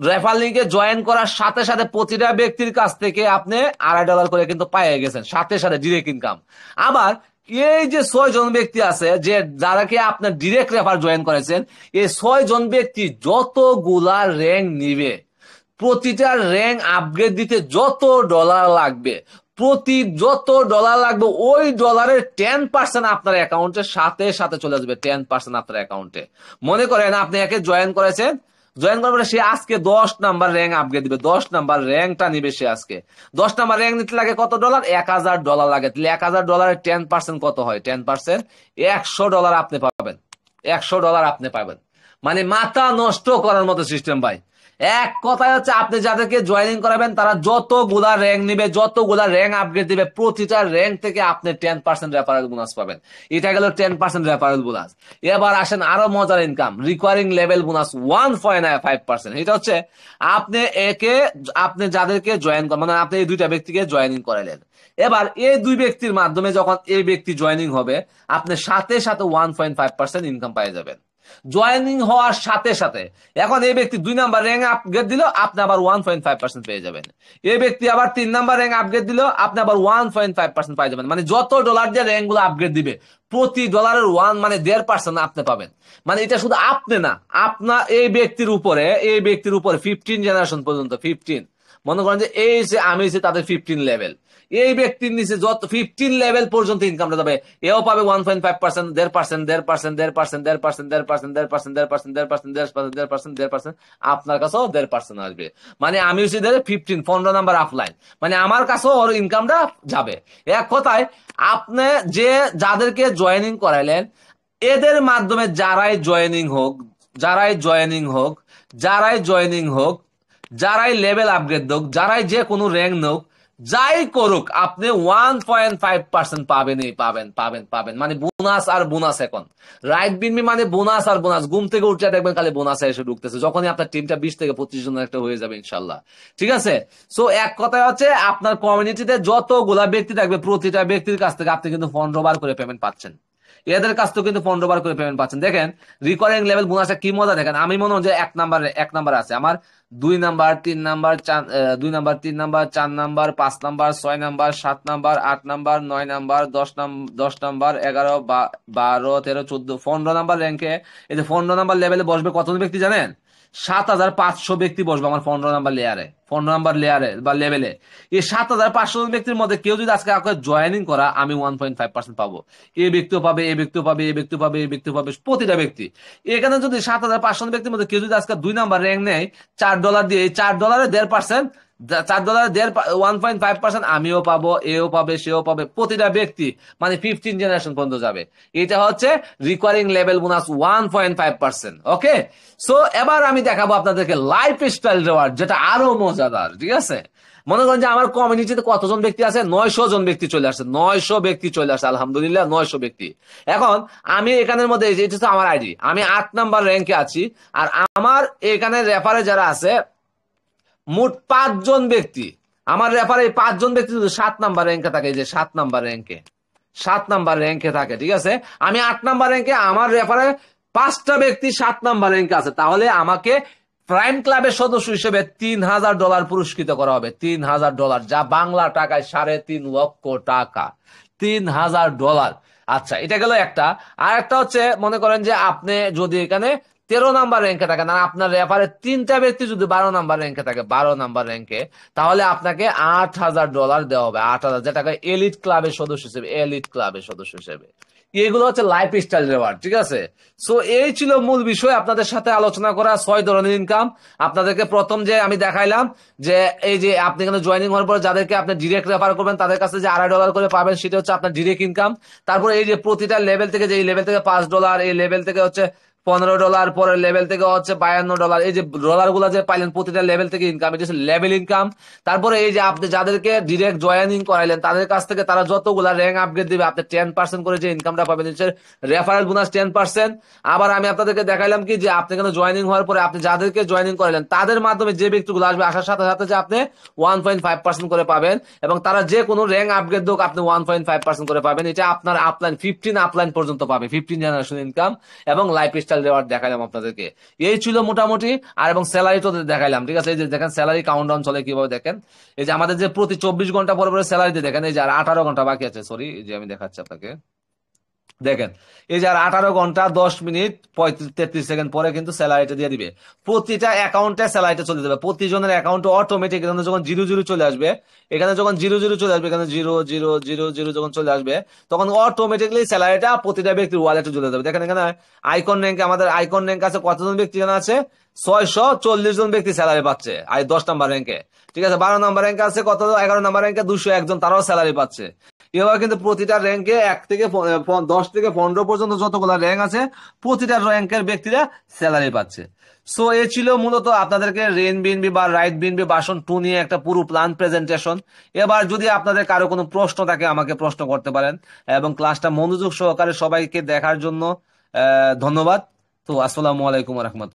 রেফার লিঙ্কে জয়েন করার সাথে সাথে প্রতিটা ব্যক্তির কাছ থেকে আপনি $2.5 করে কিন্তু পেয়ে গেছেন, সাথে সাথে ডিরেক্ট ইনকাম। আবার এই যে 6 জন ব্যক্তি আছে যে যারাকে আপনার ডিরেক্ট রেফার জয়েন করেছেন, এই 6 জন ব্যক্তি যতগুলা র্যাঙ্ক নিবে, প্রতিটা র্যাঙ্ক আপগ্রেড দিতে যত ডলার লাগবে, যত ডলার লাগবে, ওই ডলারের 10% আপনার অ্যাকাউন্টের সাথে সাথে চলে যাবে, 10% আপনার অ্যাকাউন্টে। মনে করেন আপনি একে জয়েন করেছেন, জয়েন করার পরে সে আজকে 10 নাম্বার র্যাঙ্ক আপগ্রেড দিবে, 10 নাম্বার র্যাঙ্কটা নিবে সে আজকে। 10 নাম্বার র্যাঙ্ক নিতে লাগে কত ডলার? $1,000 লাগে। তাহলে $1,000 10% কত হয়? 10% $100 আপনি পাবেন, $100 আপনি পাবেন। মানে মাথা নষ্ট করার মতো সিস্টেম ভাই। এক কথায় হচ্ছে আপনি যাদেরকে জয়েনিং করাবেন তারা যতগুলা র্যাঙ্ক নিবে, যতগুলা র্যাঙ্ক আপগ্রেড দিবে, প্রতিটা র্যাঙ্ক থেকে আপনি 10% রেফারেল বোনাস পাবেন। এটা গেল 10% রেফারেল বোনাস। এবার আসেন আরো মজার ইনকাম, রিকোয়ারিং লেভেল বোনাস 1.5%। এটা হচ্ছে আপনি যাদেরকে জয়েন করেন, মানে আপনি এই দুইটা ব্যক্তিকে জয়েনিং করালেন, এবার এই দুই ব্যক্তির মাধ্যমে যখন এই ব্যক্তি জয়েনিং হবে, আপনি সাথে সাথে 1.5% ইনকাম পেয়ে যাবেন জয়েনিং হওয়ার সাথে সাথে। এখন এই ব্যক্তি 2 নাম্বার র্যাঙ্ক আপগ্রেড দিল, আপনি আবার 1.5% পেয়ে যাবেন। এই ব্যক্তি আবার 3 নাম্বার র্যাঙ্ক আপগ্রেড দিল, আপনি আবার 1.5% পেয়ে যাবেন। মানে যত ডলার দিয়ে র্যাঙ্ক গুলো আপগ্রেড দিবে, প্রতি ডলারের 1 মানে 1.5% আপনি পাবেন। মানে এটা শুধু আপনি না, আপনার এই ব্যক্তির উপরে 15 জেনারেশন পর্যন্ত, 15, মনে করেন যে এই যে আমি তাদের 15 লেভেল, এই ব্যক্তির নিচে যত 15 লেভেল পর্যন্ত ইনকামটা যাবে, এও পাবে 1.5%, 1.5%, আপনার কাছেও 1.5% আসবে। মানে আমি হচ্ছে 15 নাম্বার আপলাইন, মানে আমার কাছেও ওর ইনকামটা যাবে। এক কথায় আপনি যাদেরকে জয়েনিং করাইলেন, এদের মাধ্যমে যারাই জয়েনিং হোক, যারাই লেভেল আপগ্রেড হোক, যারাই যে কোনো র্যাঙ্ক হোক, যাই করুক, আপনি 1.5% পাবেন। মানে বোনাস আর বোনাস। এখন রাইট বিনবি মানে বোনাস আর বোনাস। ঘুম থেকে উঠে দেখবেন খালি বোনাস এসে ঢুকতেছে, যখনই আপনার টিমটা 20 থেকে 25 জনের একটা হয়ে যাবে ইনশাল্লাহ। ঠিক আছে? সো এক কথায় হচ্ছে আপনার কমিউনিটিতে যতগুলা ব্যক্তি থাকবে, প্রতিটা ব্যক্তির কাছ থেকে আপনি কিন্তু 15 বার করে পেমেন্ট পাচ্ছেন। এদের কাছ থেকে কিন্তু 15 বার করে পেমেন্ট পাচ্ছেন। দেখেন রিকয়ারিং লেভেল বোনাসটা কি মজা। দেখেন আমি মনে হয় যে 1 নাম্বার আছে আমার, 2 number 3 number 4 number 5 number 6 number 7 number 8 number 9 number 10 number 11 12 13 14 15 number র্যাঙ্কে। এই যে 15 নাম্বার লেভেলে বসবে কতজন ব্যক্তি জানেন? 7,500 ব্যক্তি বসবে আমার 15 নাম্বার লেয়ারে বা লেভেলে। এই 7,500 ব্যক্তির মধ্যে কেউ যদি আজকে আপনাকে জয়েনিং করা, আমি 1.5% পাবো। এই ব্যক্তিও পাবে, প্রতিটা ব্যক্তি। এখানে যদি 7,500 ব্যক্তির মধ্যে কেউ যদি আজকে 2 নাম্বার র্যাঙ্ক নেয় $4 দিয়ে, এই $4 1.5%, $4 1.5% আমিও পাবো, এও পাবে, সেও পাবে, প্রতিটা ব্যক্তি। মানে 15 জেনারেশন পর্যন্ত যাবে। এটা হচ্ছে রিকোয়ারিং লেভেল বোনাস 1.5%। ওকে, সো এবার আমি দেখাবো আপনাদেরকে লাইফ স্টাইল রিওয়ার্ড, যেটা আরো মজাদার। ঠিক আছে? মনে করেন যে আমার কমিউনিটিতে কতজন ব্যক্তি আছে? 900 জন ব্যক্তি চলে আসছে, 900 ব্যক্তি চলে আসছে, আলহামদুলিল্লাহ 900 ব্যক্তি। এখন আমি এখানের মধ্যে, এটা হচ্ছে আমার আইডি, আমি 8 নাম্বার র্যাঙ্কে আছি। আর আমার এখানে রেফারে যারা আছে মোট 5 জন ব্যক্তি। আমার রেফারে 5 জন ব্যক্তি 7 নাম্বার র্যাঙ্কে থাকে, যে 7 নাম্বার র্যাঙ্কে থাকে। ঠিক আছে? আমি 8 নাম্বার র্যাঙ্কে, আমার রেফারে 5টা ব্যক্তি 7 নাম্বার র্যাঙ্কে আছে। তাহলে আমাকে প্রাইম ক্লাবের সদস্য হিসেবে $3000 পুরস্কৃত করা হবে। $3000, যা বাংলা টাকায় 3.5 লক্ষ টাকা। $3000। আচ্ছা, এটা গেল একটা। আর একটা হচ্ছে, মনে করেন যে আপনি যদি এখানে 13 নাম্বার র্যাঙ্কে থাকেন আর আপনার রেফারে 3টা ব্যক্তি যদি 12 নাম্বার র্যাঙ্কে থাকে, 12 নাম্বার র্যাঙ্কে, তাহলে আপনাকে $8000 দেওয়া হবে। 8000, যেটাকে এলিট ক্লাবের সদস্য হিসেবে, এলিট ক্লাবের সদস্য হিসেবে। এগুলো হচ্ছে লাইফ স্টাইল রেওয়ার্ড, ঠিক আছে। সো এই ছিল মূল বিষয় আপনাদের সাথে আলোচনা করা 6 ধরনের ইনকাম। আপনাদেরকে প্রথম যে আমি দেখাইলাম, যে এই যে আপনি এখানে জয়েনিং হওয়ার পর যাদেরকে আপনি ডিরেক্ট রেফার করবেন তাদের কাছে যে $2.5 করে পাবেন, সেটা হচ্ছে আপনার ডিরেক্ট ইনকাম। তারপরে এই যে প্রতিটা লেভেল থেকে, যে এই লেভেল থেকে $5, এই লেভেল থেকে হচ্ছে $15, পরের লেভেল থেকে হচ্ছে $52, এই যে ডলার গুলা যে পাইলেন প্রতিটা লেভেল থেকে ইনকাম, এটা হচ্ছে লেভেল ইনকাম। তারপরে এই যে আপনি যাদেরকে ডিরেক্ট জয়েনিং করাইলেন তাদের কাছ থেকে তারা যতগুলা র্যাঙ্ক আপগ্রেড দিবে, আপনি 10% করে যে ইনকামটা পাবেন, হচ্ছে রেফারেল বোনাস 10%। আবার আমি আপনাদেরকে দেখাইলাম কি, যে আপনি কেন জয়েনিং হওয়ার পরে আপনি যাদেরকে জয়েনিং করাইলেন তাদের মাধ্যমে যে ব্যক্তিগুলো আসবে, আসার সাথে সাথে যে আপনি 1.5% করে পাবেন, এবং তারা যে কোনো র্যাঙ্ক আপগ্রেড হোক আপনি 1.5% করে পাবেন। এটা আপনার আপলাইন 15 আপলাইন পর্যন্ত পাবে, 15 জেনারেশন ইনকাম এবং লাইফ স্টাইল রেওয়ার্ড দেখাইলাম আপনাদেরকে। এই ছিল মোটামুটি। আর এবং স্যালারি তো দেখাইলাম, ঠিক আছে। এই যে দেখেন স্যালারি কাউন্টডাউন চলে কিভাবে, দেখেন এই যে আমাদের যে প্রতি 24 ঘন্টা পরে পরে স্যালারি দিয়ে, দেখেন এই যে আর 18 ঘন্টা বাকি আছে, সরি, এই যে আমি দেখাচ্ছি আপনাকে, দেখেন এই যে আর 18 ঘন্টা 10 মিনিট 33 সেকেন্ড পরে কিন্তু স্যালারিটা দিয়ে দিবে। প্রতিটা অ্যাকাউন্টে স্যালারিটা চলে যাবে, প্রতিজনের অ্যাকাউন্টে অটোমেটিক। এখানে যখন 00 চলে আসবে, এখানে যখন 00 চলে আসবে, এখানে 0000 যখন চলে আসবে, তখন অটোমেটিকলি স্যালারিটা প্রতিটা ব্যক্তির ওয়ালেটে চলে যাবে। দেখেন এখানে আইকন র্যাঙ্কে, আমাদের আইকন র্যাঙ্ক আছে কতজন ব্যক্তি এখানে আছে, 640 জন ব্যক্তি স্যালারি পাচ্ছে। আর 10 নাম্বার র্যাঙ্কে, ঠিক আছে। 12 নাম্বার র্যাঙ্কে আছে কত, 11 নাম্বার র্যাঙ্কে 201 জন, তারাও স্যালারি পাচ্ছে। এবার কিন্তু প্রতিটা র্যাঙ্কে 1 থেকে 10 থেকে 15 পর্যন্ত যতগুলো র্যাঙ্ক আছে, প্রতিটা র্যাঙ্কের ব্যক্তিরা স্যালারি পাচ্ছে। সো এ ছিল মূলত আপনাদেরকে রেন বিএনবি বা রাইট বিএনবি ভার্সন 2 নিয়ে একটা পুরো প্ল্যান প্রেজেন্টেশন। এবার যদি আপনাদের কারো কোনো প্রশ্ন থাকে আমাকে প্রশ্ন করতে পারেন, এবং ক্লাসটা মনোযোগ সহকারে সবাইকে দেখার জন্য ধন্যবাদ। তো আসসালামু আলাইকুম রহমতুল্লাহ।